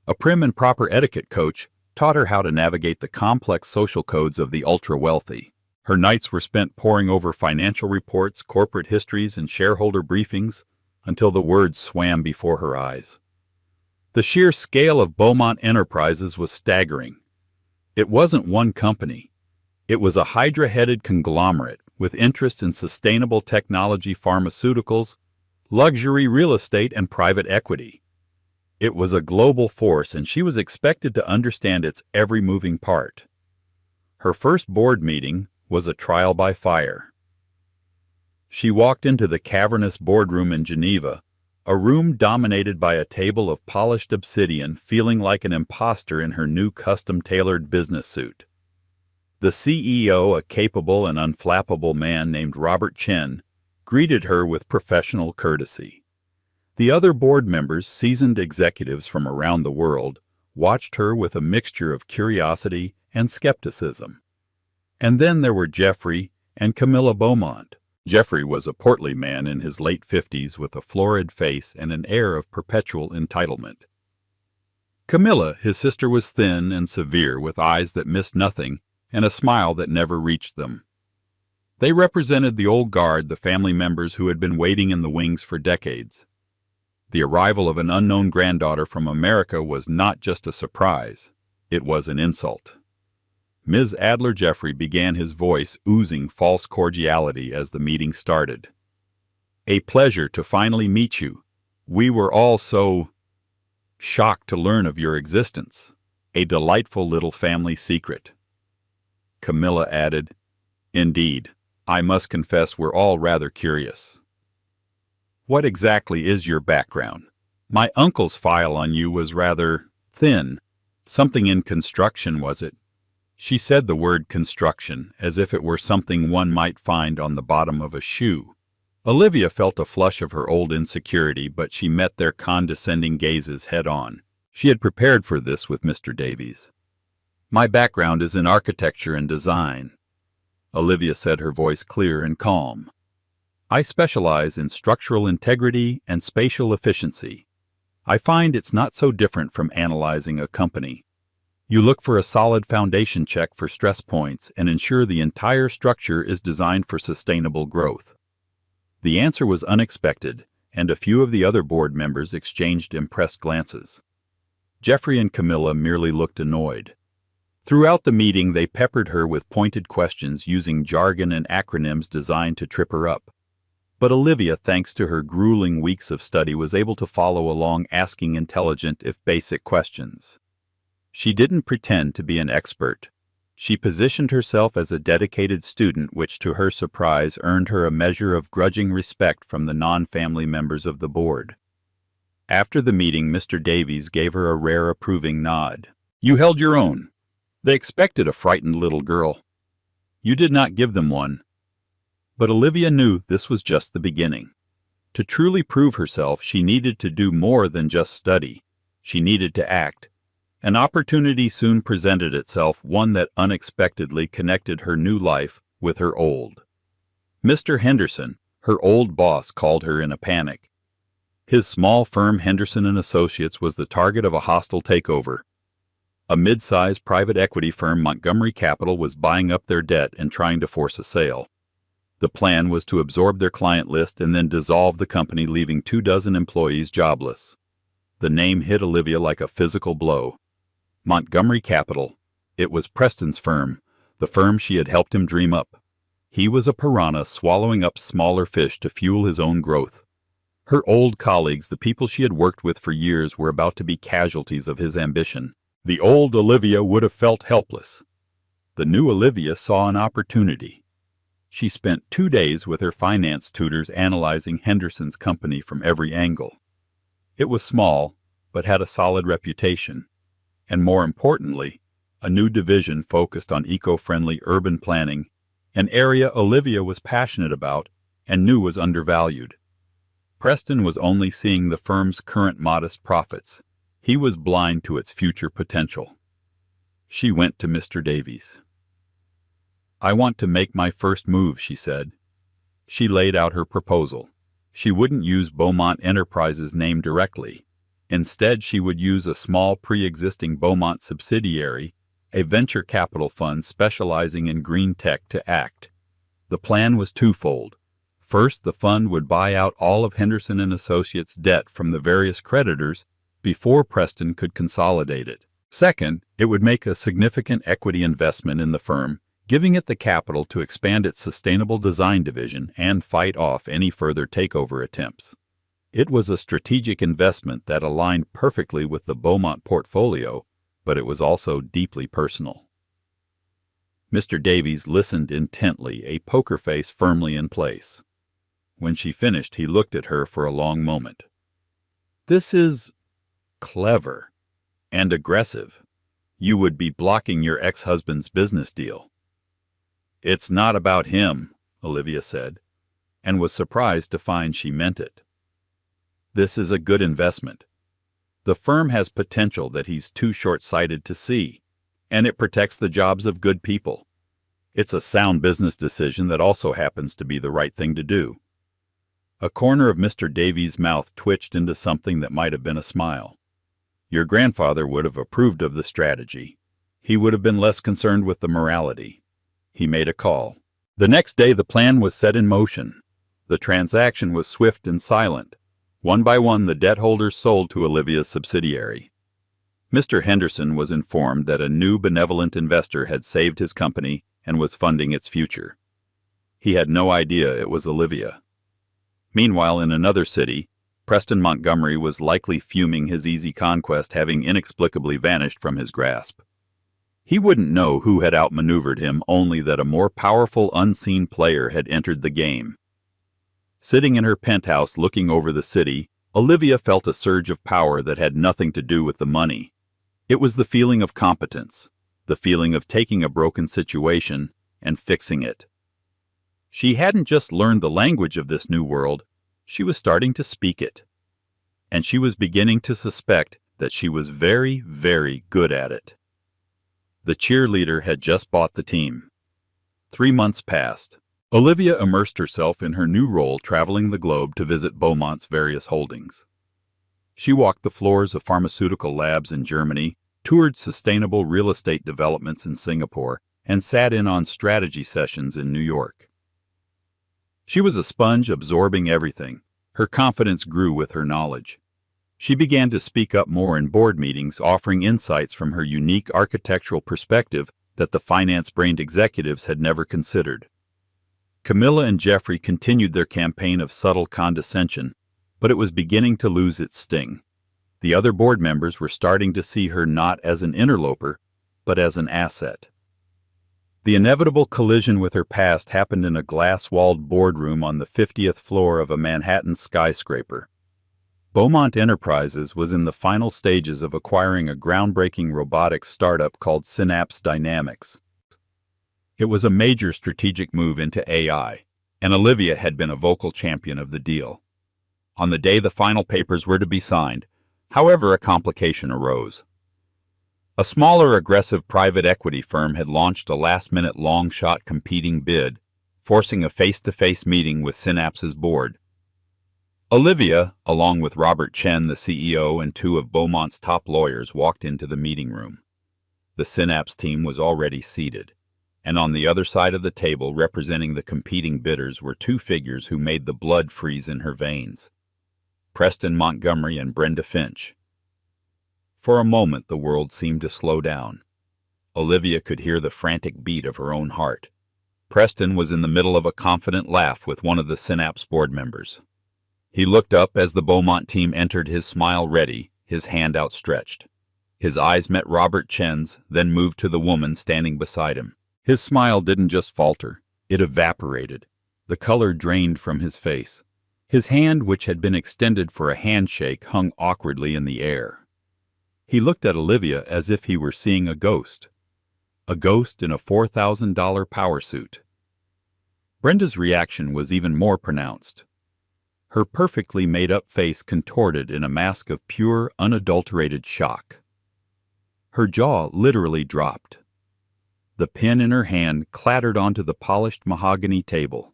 A prim and proper etiquette coach taught her how to navigate the complex social codes of the ultra-wealthy. Her nights were spent poring over financial reports, corporate histories, and shareholder briefings until the words swam before her eyes. The sheer scale of Beaumont Enterprises was staggering. It wasn't one company. It was a hydra-headed conglomerate with interests in sustainable technology, pharmaceuticals, luxury real estate, and private equity. It was a global force, and she was expected to understand its every moving part. Her first board meeting, was a trial by fire. She walked into the cavernous boardroom in Geneva, a room dominated by a table of polished obsidian, feeling like an imposter in her new custom-tailored business suit. The CEO, a capable and unflappable man named Robert Chen, greeted her with professional courtesy. The other board members, seasoned executives from around the world, watched her with a mixture of curiosity and skepticism. And then there were Jeffrey and Camilla Beaumont. Jeffrey was a portly man in his late 50s with a florid face and an air of perpetual entitlement. Camilla, his sister, was thin and severe, with eyes that missed nothing and a smile that never reached them. They represented the old guard, the family members who had been waiting in the wings for decades. The arrival of an unknown granddaughter from America was not just a surprise, it was an insult. Ms. Adler Jeffrey began, his voice oozing false cordiality as the meeting started. "A pleasure to finally meet you. We were all so shocked to learn of your existence. A delightful little family secret." Camilla added, "Indeed, I must confess we're all rather curious. What exactly is your background? My uncle's file on you was rather thin. Something in construction, was it?" She said the word construction as if it were something one might find on the bottom of a shoe. Olivia felt a flush of her old insecurity, but she met their condescending gazes head on. She had prepared for this with Mr. Davies. "My background is in architecture and design," Olivia said, her voice clear and calm. "I specialize in structural integrity and spatial efficiency. I find it's not so different from analyzing a company. You look for a solid foundation check for stress points and ensure the entire structure is designed for sustainable growth." The answer was unexpected, and a few of the other board members exchanged impressed glances. Jeffrey and Camilla merely looked annoyed. Throughout the meeting, they peppered her with pointed questions using jargon and acronyms designed to trip her up. But Olivia, thanks to her grueling weeks of study, was able to follow along, asking intelligent if basic questions. She didn't pretend to be an expert. She positioned herself as a dedicated student, which to her surprise earned her a measure of grudging respect from the non-family members of the board. After the meeting, Mr. Davies gave her a rare approving nod. "You held your own. They expected a frightened little girl. You did not give them one." But Olivia knew this was just the beginning. To truly prove herself, she needed to do more than just study. She needed to act. An opportunity soon presented itself, one that unexpectedly connected her new life with her old. Mr. Henderson, her old boss, called her in a panic. His small firm, Henderson & Associates, was the target of a hostile takeover. A mid-sized private equity firm, Montgomery Capital, was buying up their debt and trying to force a sale. The plan was to absorb their client list and then dissolve the company, leaving 24 employees jobless. The name hit Olivia like a physical blow. Montgomery Capital. It was Preston's firm, the firm she had helped him dream up. He was a piranha swallowing up smaller fish to fuel his own growth. Her old colleagues, the people she had worked with for years, were about to be casualties of his ambition. The old Olivia would have felt helpless. The new Olivia saw an opportunity. She spent 2 days with her finance tutors analyzing Henderson's company from every angle. It was small, but had a solid reputation. And more importantly, a new division focused on eco-friendly urban planning, an area Olivia was passionate about and knew was undervalued. Preston was only seeing the firm's current modest profits. He was blind to its future potential. She went to Mr. Davies. "I want to make my first move," she said. She laid out her proposal. She wouldn't use Beaumont Enterprises' name directly. Instead, she would use a small pre-existing Beaumont subsidiary, a venture capital fund specializing in green tech, to act. The plan was twofold. First, the fund would buy out all of Henderson & Associates' debt from the various creditors before Preston could consolidate it. Second, it would make a significant equity investment in the firm, giving it the capital to expand its sustainable design division and fight off any further takeover attempts. It was a strategic investment that aligned perfectly with the Beaumont portfolio, but it was also deeply personal. Mr. Davies listened intently, a poker face firmly in place. When she finished, he looked at her for a long moment. "This is clever and aggressive. You would be blocking your ex-husband's business deal." "It's not about him," Olivia said, and was surprised to find she meant it. "This is a good investment. The firm has potential that he's too short-sighted to see, and it protects the jobs of good people. It's a sound business decision that also happens to be the right thing to do." A corner of Mr. Davies' mouth twitched into something that might have been a smile. "Your grandfather would have approved of the strategy. He would have been less concerned with the morality." He made a call. The next day the plan was set in motion. The transaction was swift and silent. One by one the debt holders sold to Olivia's subsidiary. Mr. Henderson was informed that a new benevolent investor had saved his company and was funding its future. He had no idea it was Olivia. Meanwhile, in another city, Preston Montgomery was likely fuming, his easy conquest having inexplicably vanished from his grasp. He wouldn't know who had outmaneuvered him, only that a more powerful unseen player had entered the game. Sitting in her penthouse looking over the city, Olivia felt a surge of power that had nothing to do with the money. It was the feeling of competence, the feeling of taking a broken situation and fixing it. She hadn't just learned the language of this new world, she was starting to speak it. And she was beginning to suspect that she was very, very good at it. The cheerleader had just bought the team. 3 months passed. Olivia immersed herself in her new role, traveling the globe to visit Beaumont's various holdings. She walked the floors of pharmaceutical labs in Germany, toured sustainable real estate developments in Singapore, and sat in on strategy sessions in New York. She was a sponge absorbing everything. Her confidence grew with her knowledge. She began to speak up more in board meetings, offering insights from her unique architectural perspective that the finance-brained executives had never considered. Camilla and Jeffrey continued their campaign of subtle condescension, but it was beginning to lose its sting. The other board members were starting to see her not as an interloper, but as an asset. The inevitable collision with her past happened in a glass-walled boardroom on the 50th floor of a Manhattan skyscraper. Beaumont Enterprises was in the final stages of acquiring a groundbreaking robotics startup called Synapse Dynamics. It was a major strategic move into AI, and Olivia had been a vocal champion of the deal. On the day the final papers were to be signed, however, a complication arose. A smaller, aggressive private equity firm had launched a last-minute long-shot competing bid, forcing a face-to-face meeting with Synapse's board. Olivia, along with Robert Chen, the CEO, and 2 of Beaumont's top lawyers, walked into the meeting room. The Synapse team was already seated, and on the other side of the table, representing the competing bidders, were 2 figures who made the blood freeze in her veins: Preston Montgomery and Brenda Finch. For a moment the world seemed to slow down. Olivia could hear the frantic beat of her own heart. Preston was in the middle of a confident laugh with one of the Synapse board members. He looked up as the Beaumont team entered, his smile ready, his hand outstretched. His eyes met Robert Chen's, then moved to the woman standing beside him. His smile didn't just falter, it evaporated. The color drained from his face. His hand, which had been extended for a handshake, hung awkwardly in the air. He looked at Olivia as if he were seeing a ghost in a $4,000 power suit. Brenda's reaction was even more pronounced. Her perfectly made-up face contorted in a mask of pure, unadulterated shock. Her jaw literally dropped. The pen in her hand clattered onto the polished mahogany table.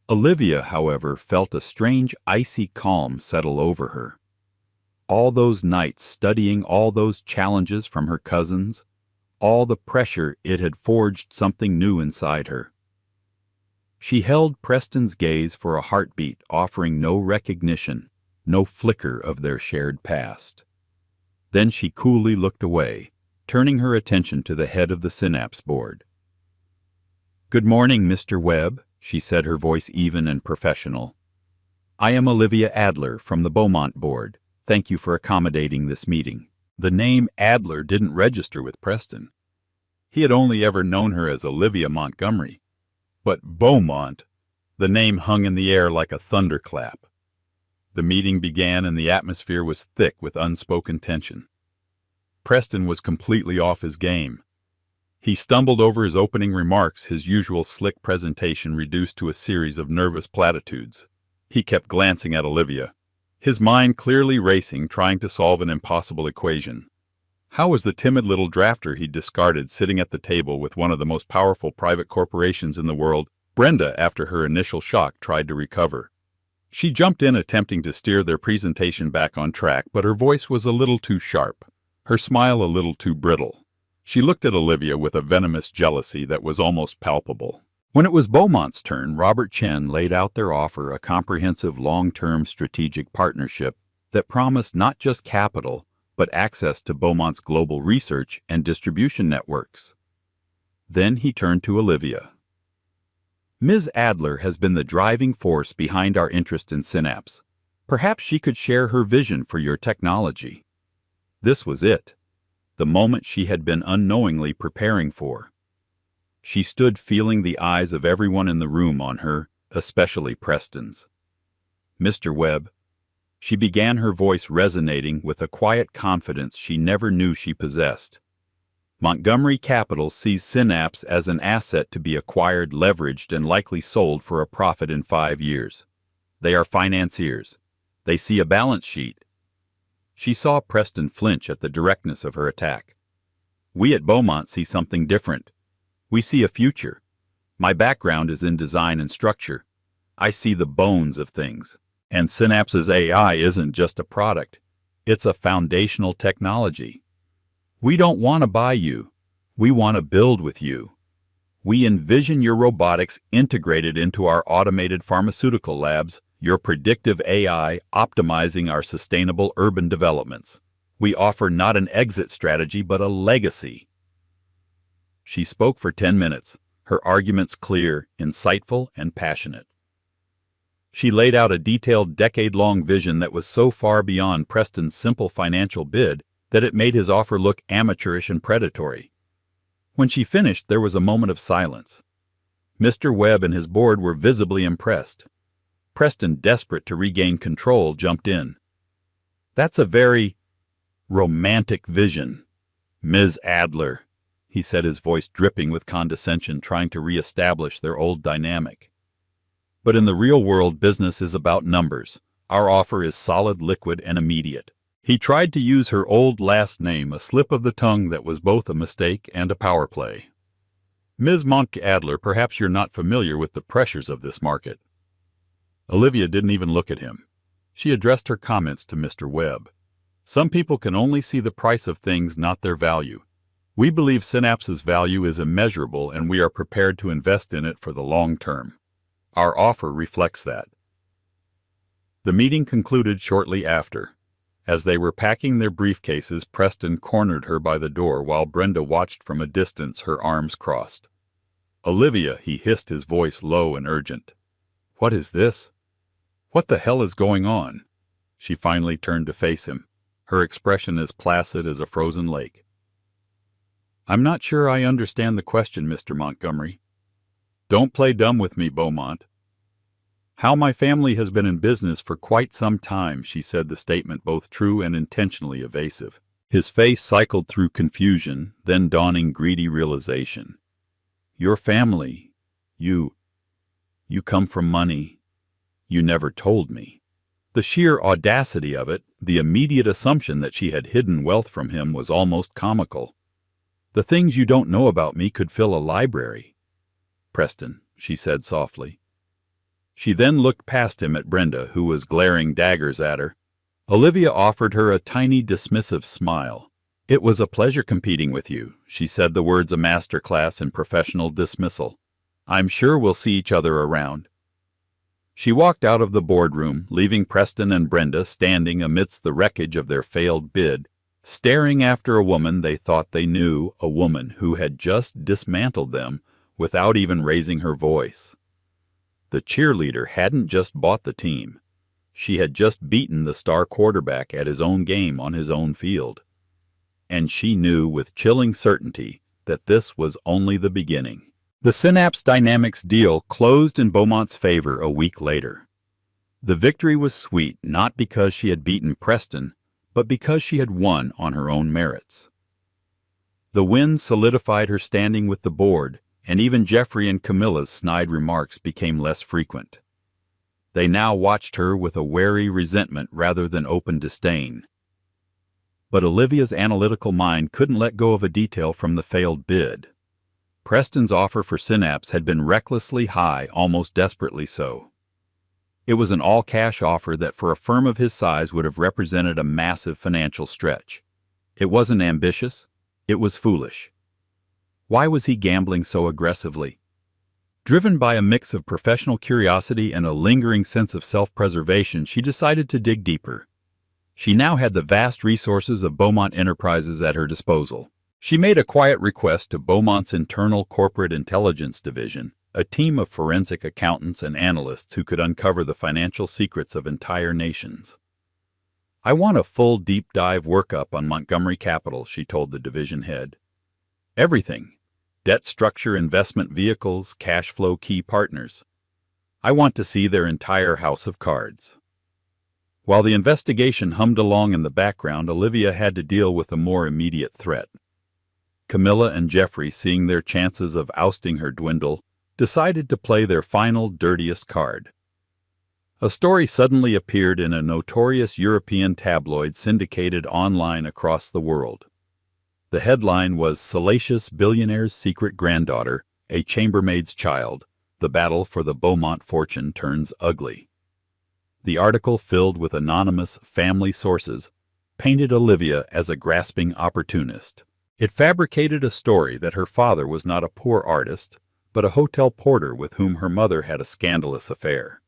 Olivia, however, felt a strange, icy calm settle over her. All those nights studying all those challenges from her cousins, all the pressure, it had forged something new inside her. She held Preston's gaze for a heartbeat, offering no recognition, no flicker of their shared past. Then she coolly looked away, turning her attention to the head of the Synapse board. "Good morning, Mr. Webb," she said, her voice even and professional. "I am Olivia Adler from the Beaumont board. Thank you for accommodating this meeting." The name Adler didn't register with Preston. He had only ever known her as Olivia Montgomery. But Beaumont, the name hung in the air like a thunderclap. The meeting began and the atmosphere was thick with unspoken tension. Preston was completely off his game. He stumbled over his opening remarks, his usual slick presentation reduced to a series of nervous platitudes. He kept glancing at Olivia, his mind clearly racing, trying to solve an impossible equation. How was the timid little drafter he'd discarded sitting at the table with one of the most powerful private corporations in the world? Brenda, after her initial shock, tried to recover. She jumped in, attempting to steer their presentation back on track, but her voice was a little too sharp, her smile a little too brittle. She looked at Olivia with a venomous jealousy that was almost palpable. When it was Beaumont's turn, Robert Chen laid out their offer, a comprehensive long-term strategic partnership that promised not just capital, but access to Beaumont's global research and distribution networks. Then he turned to Olivia. Ms. Adler has been the driving force behind our interest in Synapse. Perhaps she could share her vision for your technology. This was it, the moment she had been unknowingly preparing for. She stood feeling the eyes of everyone in the room on her, especially Preston's. Mr. Webb, she began, her voice resonating with a quiet confidence she never knew she possessed. Montgomery Capital sees Synapse as an asset to be acquired, leveraged, and likely sold for a profit in 5 years. They are financiers. They see a balance sheet. She saw Preston flinch at the directness of her attack. We at Beaumont see something different. We see a future. My background is in design and structure. I see the bones of things. And Synapse's AI isn't just a product. It's a foundational technology. We don't want to buy you. We want to build with you. We envision your robotics integrated into our automated pharmaceutical labs, your predictive AI optimizing our sustainable urban developments. We offer not an exit strategy, but a legacy. She spoke for 10 minutes, her arguments clear, insightful, and passionate. She laid out a detailed decade-long vision that was so far beyond Preston's simple financial bid that it made his offer look amateurish and predatory. When she finished, there was a moment of silence. Mr. Webb and his board were visibly impressed. Preston, desperate to regain control, jumped in. That's a very romantic vision, Ms. Adler, he said, his voice dripping with condescension, trying to re-establish their old dynamic. But in the real world, business is about numbers. Our offer is solid, liquid, and immediate. He tried to use her old last name, a slip of the tongue that was both a mistake and a power play. Ms. Adler, perhaps you're not familiar with the pressures of this market. Olivia didn't even look at him. She addressed her comments to Mr. Webb. Some people can only see the price of things, not their value. We believe Synapse's value is immeasurable, and we are prepared to invest in it for the long term. Our offer reflects that. The meeting concluded shortly after. As they were packing their briefcases, Preston cornered her by the door while Brenda watched from a distance, her arms crossed. Olivia, he hissed, his voice low and urgent. What is this? What the hell is going on? She finally turned to face him, her expression as placid as a frozen lake. I'm not sure I understand the question, Mr. Montgomery. Don't play dumb with me, Beaumont. How my family has been in business for quite some time, she said, the statement both true and intentionally evasive. His face cycled through confusion, then dawning greedy realization. Your family, you come from money. You never told me. The sheer audacity of it, the immediate assumption that she had hidden wealth from him, was almost comical. The things you don't know about me could fill a library. Preston, she said softly. She then looked past him at Brenda, who was glaring daggers at her. Olivia offered her a tiny, dismissive smile. It was a pleasure competing with you, she said, the words a master class in professional dismissal. I'm sure we'll see each other around. She walked out of the boardroom, leaving Preston and Brenda standing amidst the wreckage of their failed bid, staring after a woman they thought they knew, a woman who had just dismantled them without even raising her voice. The cheerleader hadn't just bought the team. She had just beaten the star quarterback at his own game on his own field. And she knew with chilling certainty that this was only the beginning. The Synapse Dynamics deal closed in Beaumont's favor a week later. The victory was sweet not because she had beaten Preston, but because she had won on her own merits. The win solidified her standing with the board, and even Jeffrey and Camilla's snide remarks became less frequent. They now watched her with a wary resentment rather than open disdain. But Olivia's analytical mind couldn't let go of a detail from the failed bid. Preston's offer for Synapse had been recklessly high, almost desperately so. It was an all-cash offer that for a firm of his size would have represented a massive financial stretch. It wasn't ambitious, it was foolish. Why was he gambling so aggressively? Driven by a mix of professional curiosity and a lingering sense of self-preservation, she decided to dig deeper. She now had the vast resources of Beaumont Enterprises at her disposal. She made a quiet request to Beaumont's internal corporate intelligence division, a team of forensic accountants and analysts who could uncover the financial secrets of entire nations. "I want a full deep-dive workup on Montgomery Capital," she told the division head. "Everything. Debt structure, investment vehicles, cash flow, key partners. I want to see their entire house of cards." While the investigation hummed along in the background, Olivia had to deal with a more immediate threat. Camilla and Jeffrey, seeing their chances of ousting her dwindle, decided to play their final, dirtiest card. A story suddenly appeared in a notorious European tabloid syndicated online across the world. The headline was "Salacious Billionaire's Secret Granddaughter, a Chambermaid's Child. The Battle for the Beaumont Fortune Turns Ugly." The article, filled with anonymous family sources, painted Olivia as a grasping opportunist. It fabricated a story that her father was not a poor artist, but a hotel porter with whom her mother had a scandalous affair.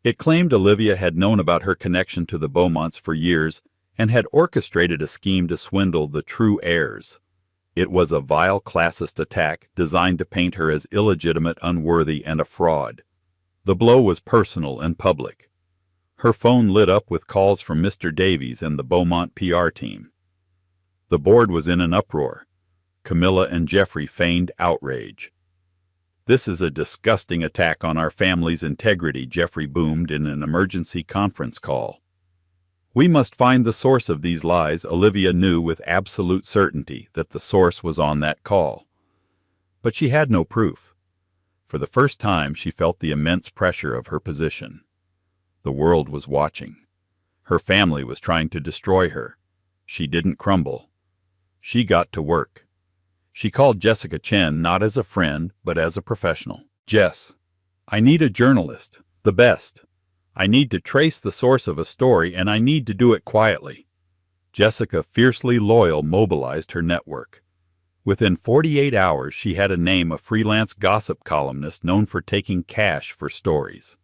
It claimed Olivia had known about her connection to the Beaumonts for years and had orchestrated a scheme to swindle the true heirs. It was a vile classist attack designed to paint her as illegitimate, unworthy, and a fraud. The blow was personal and public. Her phone lit up with calls from Mr. Davies and the Beaumont PR team. The board was in an uproar. Camilla and Jeffrey feigned outrage. "This is a disgusting attack on our family's integrity," Jeffrey boomed in an emergency conference call. "We must find the source of these lies." Olivia knew with absolute certainty that the source was on that call. But she had no proof. For the first time, she felt the immense pressure of her position. The world was watching. Her family was trying to destroy her. She didn't crumble. She got to work. She called Jessica Chen not as a friend, but as a professional. "Jess, I need a journalist, the best. I need to trace the source of a story, and I need to do it quietly." Jessica, fiercely loyal, mobilized her network. Within 48 hours, she had a name, a freelance gossip columnist known for taking cash for stories.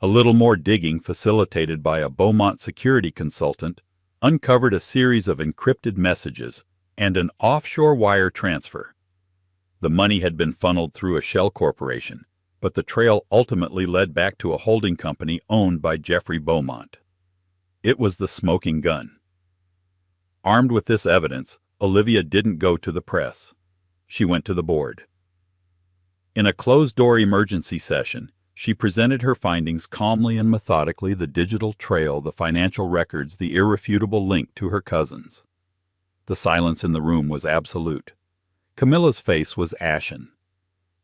A little more digging, facilitated by a Beaumont security consultant, uncovered a series of encrypted messages and an offshore wire transfer. The money had been funneled through a shell corporation, but the trail ultimately led back to a holding company owned by Jeffrey Beaumont. It was the smoking gun. Armed with this evidence, Olivia didn't go to the press. She went to the board. In a closed-door emergency session, she presented her findings calmly and methodically: the digital trail, the financial records, the irrefutable link to her cousins. The silence in the room was absolute. Camilla's face was ashen.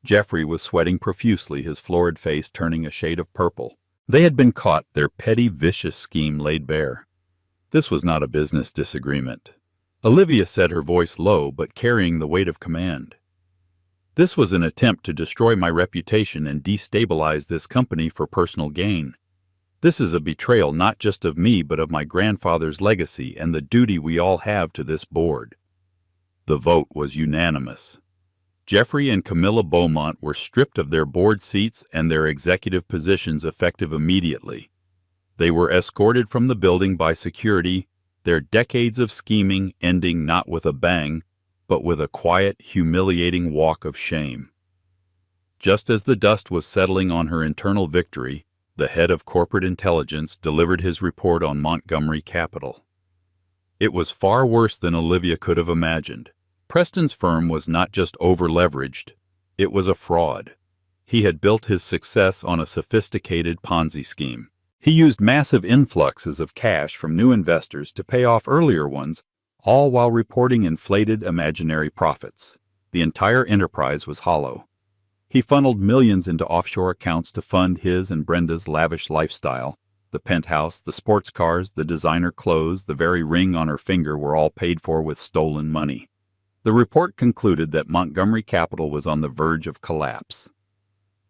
Jeffrey was sweating profusely, his florid face turning a shade of purple. They had been caught, their petty, vicious scheme laid bare. This was not a business disagreement. Olivia said, her voice low but carrying the weight of command. "This was an attempt to destroy my reputation and destabilize this company for personal gain. This is a betrayal not just of me but of my grandfather's legacy and the duty we all have to this board." The vote was unanimous. Jeffrey and Camilla Beaumont were stripped of their board seats and their executive positions effective immediately. They were escorted from the building by security, their decades of scheming ending not with a bang, but with a quiet, humiliating walk of shame. Just as the dust was settling on her internal victory, the head of corporate intelligence delivered his report on Montgomery Capital. It was far worse than Olivia could have imagined. Preston's firm was not just over-leveraged, it was a fraud. He had built his success on a sophisticated Ponzi scheme. He used massive influxes of cash from new investors to pay off earlier ones, all while reporting inflated imaginary profits. The entire enterprise was hollow. He funneled millions into offshore accounts to fund his and Brenda's lavish lifestyle. The penthouse, the sports cars, the designer clothes, the very ring on her finger were all paid for with stolen money. The report concluded that Montgomery Capital was on the verge of collapse.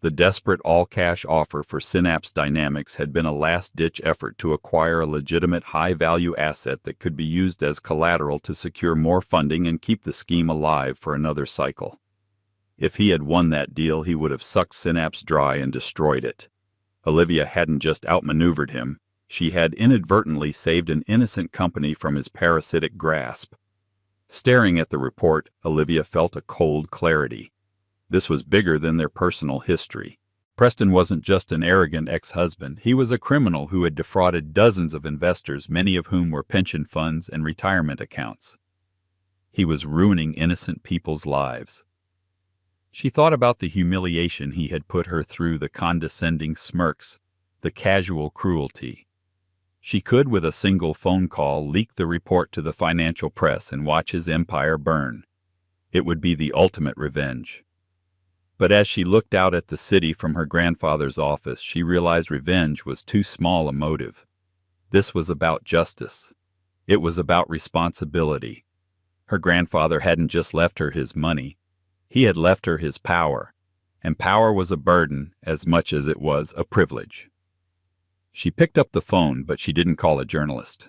The desperate all-cash offer for Synapse Dynamics had been a last-ditch effort to acquire a legitimate high-value asset that could be used as collateral to secure more funding and keep the scheme alive for another cycle. If he had won that deal, he would have sucked Synapse dry and destroyed it. Olivia hadn't just outmaneuvered him, she had inadvertently saved an innocent company from his parasitic grasp. Staring at the report, Olivia felt a cold clarity. This was bigger than their personal history. Preston wasn't just an arrogant ex-husband, he was a criminal who had defrauded dozens of investors, many of whom were pension funds and retirement accounts. He was ruining innocent people's lives. She thought about the humiliation he had put her through, the condescending smirks, the casual cruelty. She could, with a single phone call, leak the report to the financial press and watch his empire burn. It would be the ultimate revenge. But as she looked out at the city from her grandfather's office, she realized revenge was too small a motive. This was about justice. It was about responsibility. Her grandfather hadn't just left her his money. He had left her his power, and power was a burden as much as it was a privilege. She picked up the phone, but she didn't call a journalist.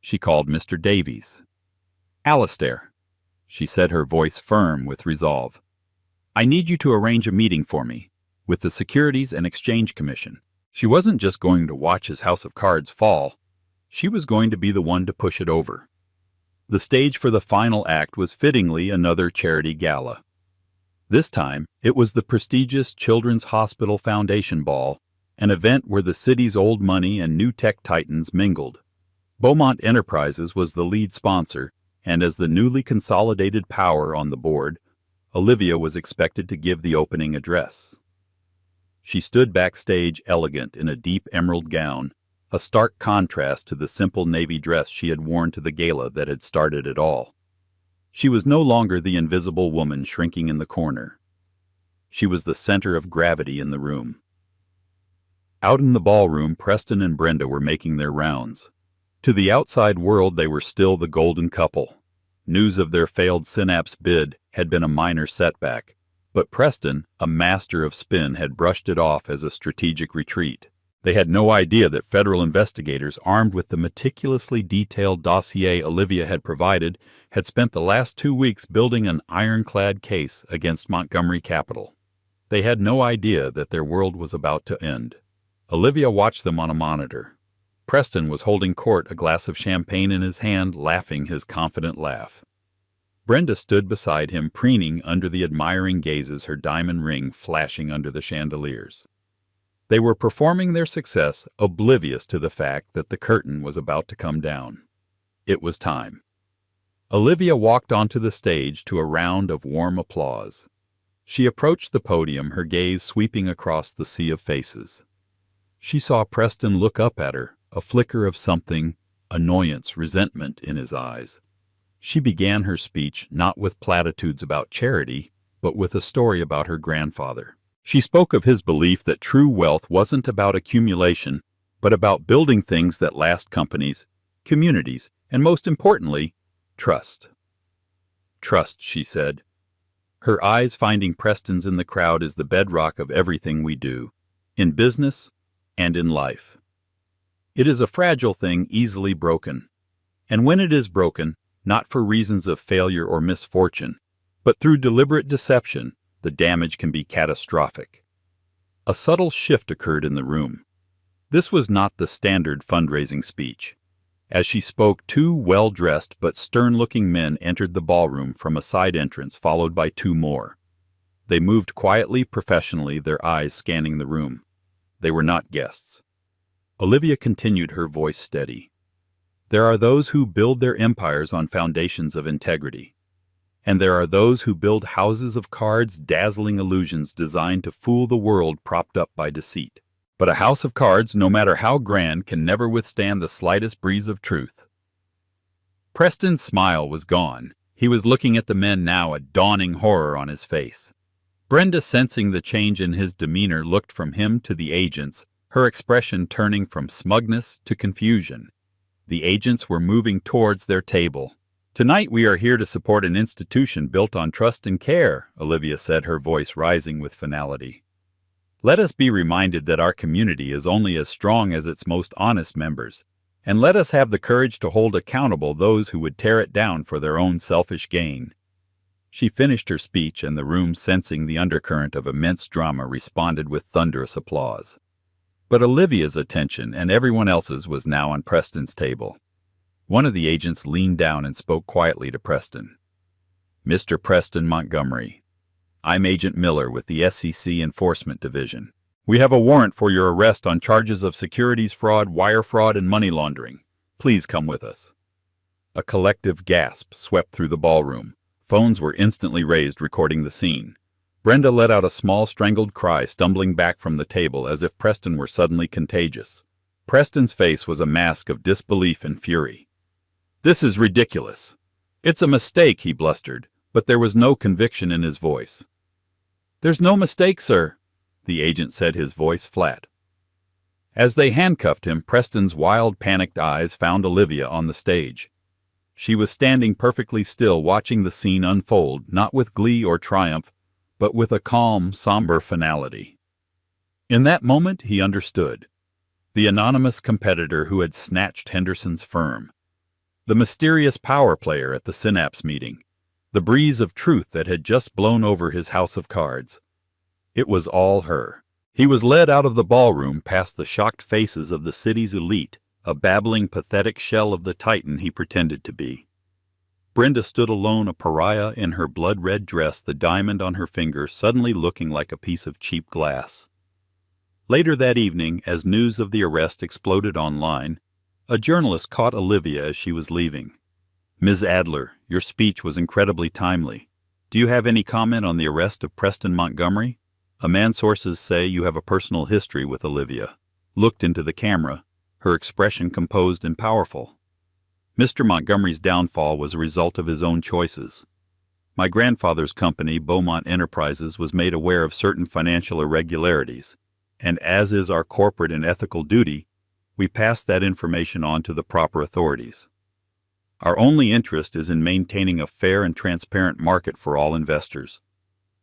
She called Mr. Davies. "Alistair," she said, her voice firm with resolve. "I need you to arrange a meeting for me with the Securities and Exchange Commission." She wasn't just going to watch his house of cards fall. She was going to be the one to push it over. The stage for the final act was fittingly another charity gala. This time, it was the prestigious Children's Hospital Foundation Ball, an event where the city's old money and new tech titans mingled. Beaumont Enterprises was the lead sponsor, and as the newly consolidated power on the board, Olivia was expected to give the opening address. She stood backstage, elegant in a deep emerald gown, a stark contrast to the simple navy dress she had worn to the gala that had started it all. She was no longer the invisible woman shrinking in the corner. She was the center of gravity in the room. Out in the ballroom, Preston and Brenda were making their rounds. To the outside world, they were still the golden couple. News of their failed Synapse bid had been a minor setback, but Preston, a master of spin, had brushed it off as a strategic retreat. They had no idea that federal investigators, armed with the meticulously detailed dossier Olivia had provided, had spent the last 2 weeks building an ironclad case against Montgomery Capital. They had no idea that their world was about to end. Olivia watched them on a monitor. Preston was holding court, a glass of champagne in his hand, laughing his confident laugh. Brenda stood beside him, preening under the admiring gazes, her diamond ring flashing under the chandeliers. They were performing their success, oblivious to the fact that the curtain was about to come down. It was time. Olivia walked onto the stage to a round of warm applause. She approached the podium, her gaze sweeping across the sea of faces. She saw Preston look up at her, a flicker of something, annoyance, resentment in his eyes. She began her speech not with platitudes about charity, but with a story about her grandfather. She spoke of his belief that true wealth wasn't about accumulation, but about building things that last: companies, communities, and most importantly, trust. "Trust," she said. Her eyes finding Preston's in the crowd, "is the bedrock of everything we do, in business and in life. It is a fragile thing, easily broken. And when it is broken, not for reasons of failure or misfortune, but through deliberate deception, the damage can be catastrophic." A subtle shift occurred in the room. This was not the standard fundraising speech. As she spoke, 2 well-dressed but stern-looking men entered the ballroom from a side entrance, followed by 2 more. They moved quietly, professionally, their eyes scanning the room. They were not guests. Olivia continued, her voice steady. "There are those who build their empires on foundations of integrity. And there are those who build houses of cards, dazzling illusions designed to fool the world propped up by deceit. But a house of cards, no matter how grand, can never withstand the slightest breeze of truth. Preston's smile was gone. He was looking at the men now, a dawning horror on his face. Brenda, sensing the change in his demeanor, looked from him to the agents, her expression turning from smugness to confusion. The agents were moving towards their table. "Tonight we are here to support an institution built on trust and care," Olivia said, her voice rising with finality. "Let us be reminded that our community is only as strong as its most honest members, and let us have the courage to hold accountable those who would tear it down for their own selfish gain." She finished her speech, and the room, sensing the undercurrent of immense drama, responded with thunderous applause. But Olivia's attention, and everyone else's, was now on Preston's table. One of the agents leaned down and spoke quietly to Preston. "Mr. Preston Montgomery, I'm Agent Miller with the SEC Enforcement Division. We have a warrant for your arrest on charges of securities fraud, wire fraud, and money laundering. Please come with us." A collective gasp swept through the ballroom. Phones were instantly raised, recording the scene. Brenda let out a small, strangled cry, stumbling back from the table as if Preston were suddenly contagious. Preston's face was a mask of disbelief and fury. "This is ridiculous. It's a mistake," he blustered, but there was no conviction in his voice. "There's no mistake, sir," the agent said, his voice flat. As they handcuffed him, Preston's wild, panicked eyes found Olivia on the stage. She was standing perfectly still, watching the scene unfold, not with glee or triumph, but with a calm, somber finality. In that moment, he understood. The anonymous competitor who had snatched Henderson's firm. The mysterious power player at the Synapse meeting. The breeze of truth that had just blown over his house of cards. It was all her. He was led out of the ballroom, past the shocked faces of the city's elite, a babbling, pathetic shell of the titan he pretended to be. Brenda stood alone, a pariah in her blood-red dress, the diamond on her finger suddenly looking like a piece of cheap glass. Later that evening, as news of the arrest exploded online, a journalist caught Olivia as she was leaving. "Ms. Adler, your speech was incredibly timely. Do you have any comment on the arrest of Preston Montgomery? A man sources say you have a personal history with Olivia." Looked into the camera, her expression composed and powerful. "Mr. Montgomery's downfall was a result of his own choices. My grandfather's company, Beaumont Enterprises, was made aware of certain financial irregularities, and as is our corporate and ethical duty, we passed that information on to the proper authorities. Our only interest is in maintaining a fair and transparent market for all investors.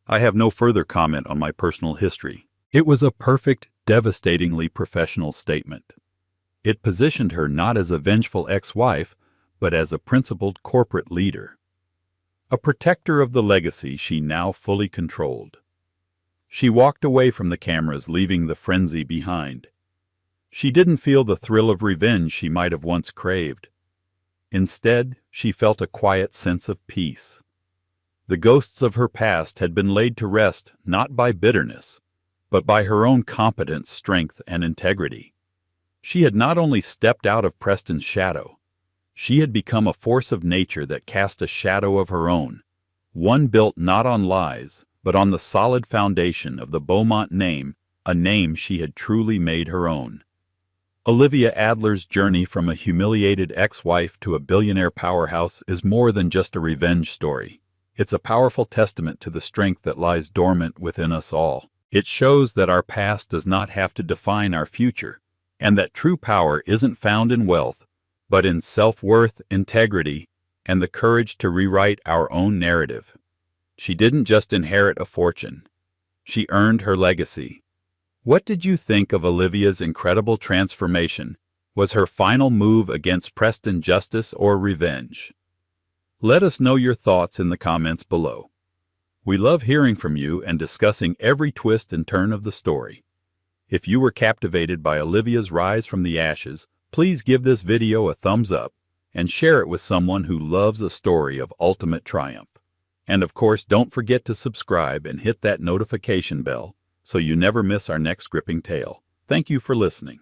I have no further comment on my personal history." It was a perfect, devastatingly professional statement. It positioned her not as a vengeful ex-wife, but as a principled corporate leader. A protector of the legacy she now fully controlled. She walked away from the cameras, leaving the frenzy behind. She didn't feel the thrill of revenge she might have once craved. Instead, she felt a quiet sense of peace. The ghosts of her past had been laid to rest not by bitterness, but by her own competence, strength, and integrity. She had not only stepped out of Preston's shadow, she had become a force of nature that cast a shadow of her own, one built not on lies, but on the solid foundation of the Beaumont name, a name she had truly made her own. Olivia Adler's journey from a humiliated ex-wife to a billionaire powerhouse is more than just a revenge story. It's a powerful testament to the strength that lies dormant within us all. It shows that our past does not have to define our future, and that true power isn't found in wealth, but in self-worth, integrity, and the courage to rewrite our own narrative. She didn't just inherit a fortune. She earned her legacy. What did you think of Olivia's incredible transformation? Was her final move against Preston justice or revenge? Let us know your thoughts in the comments below. We love hearing from you and discussing every twist and turn of the story. If you were captivated by Olivia's rise from the ashes, please give this video a thumbs up and share it with someone who loves a story of ultimate triumph. And of course, don't forget to subscribe and hit that notification bell so you never miss our next gripping tale. Thank you for listening.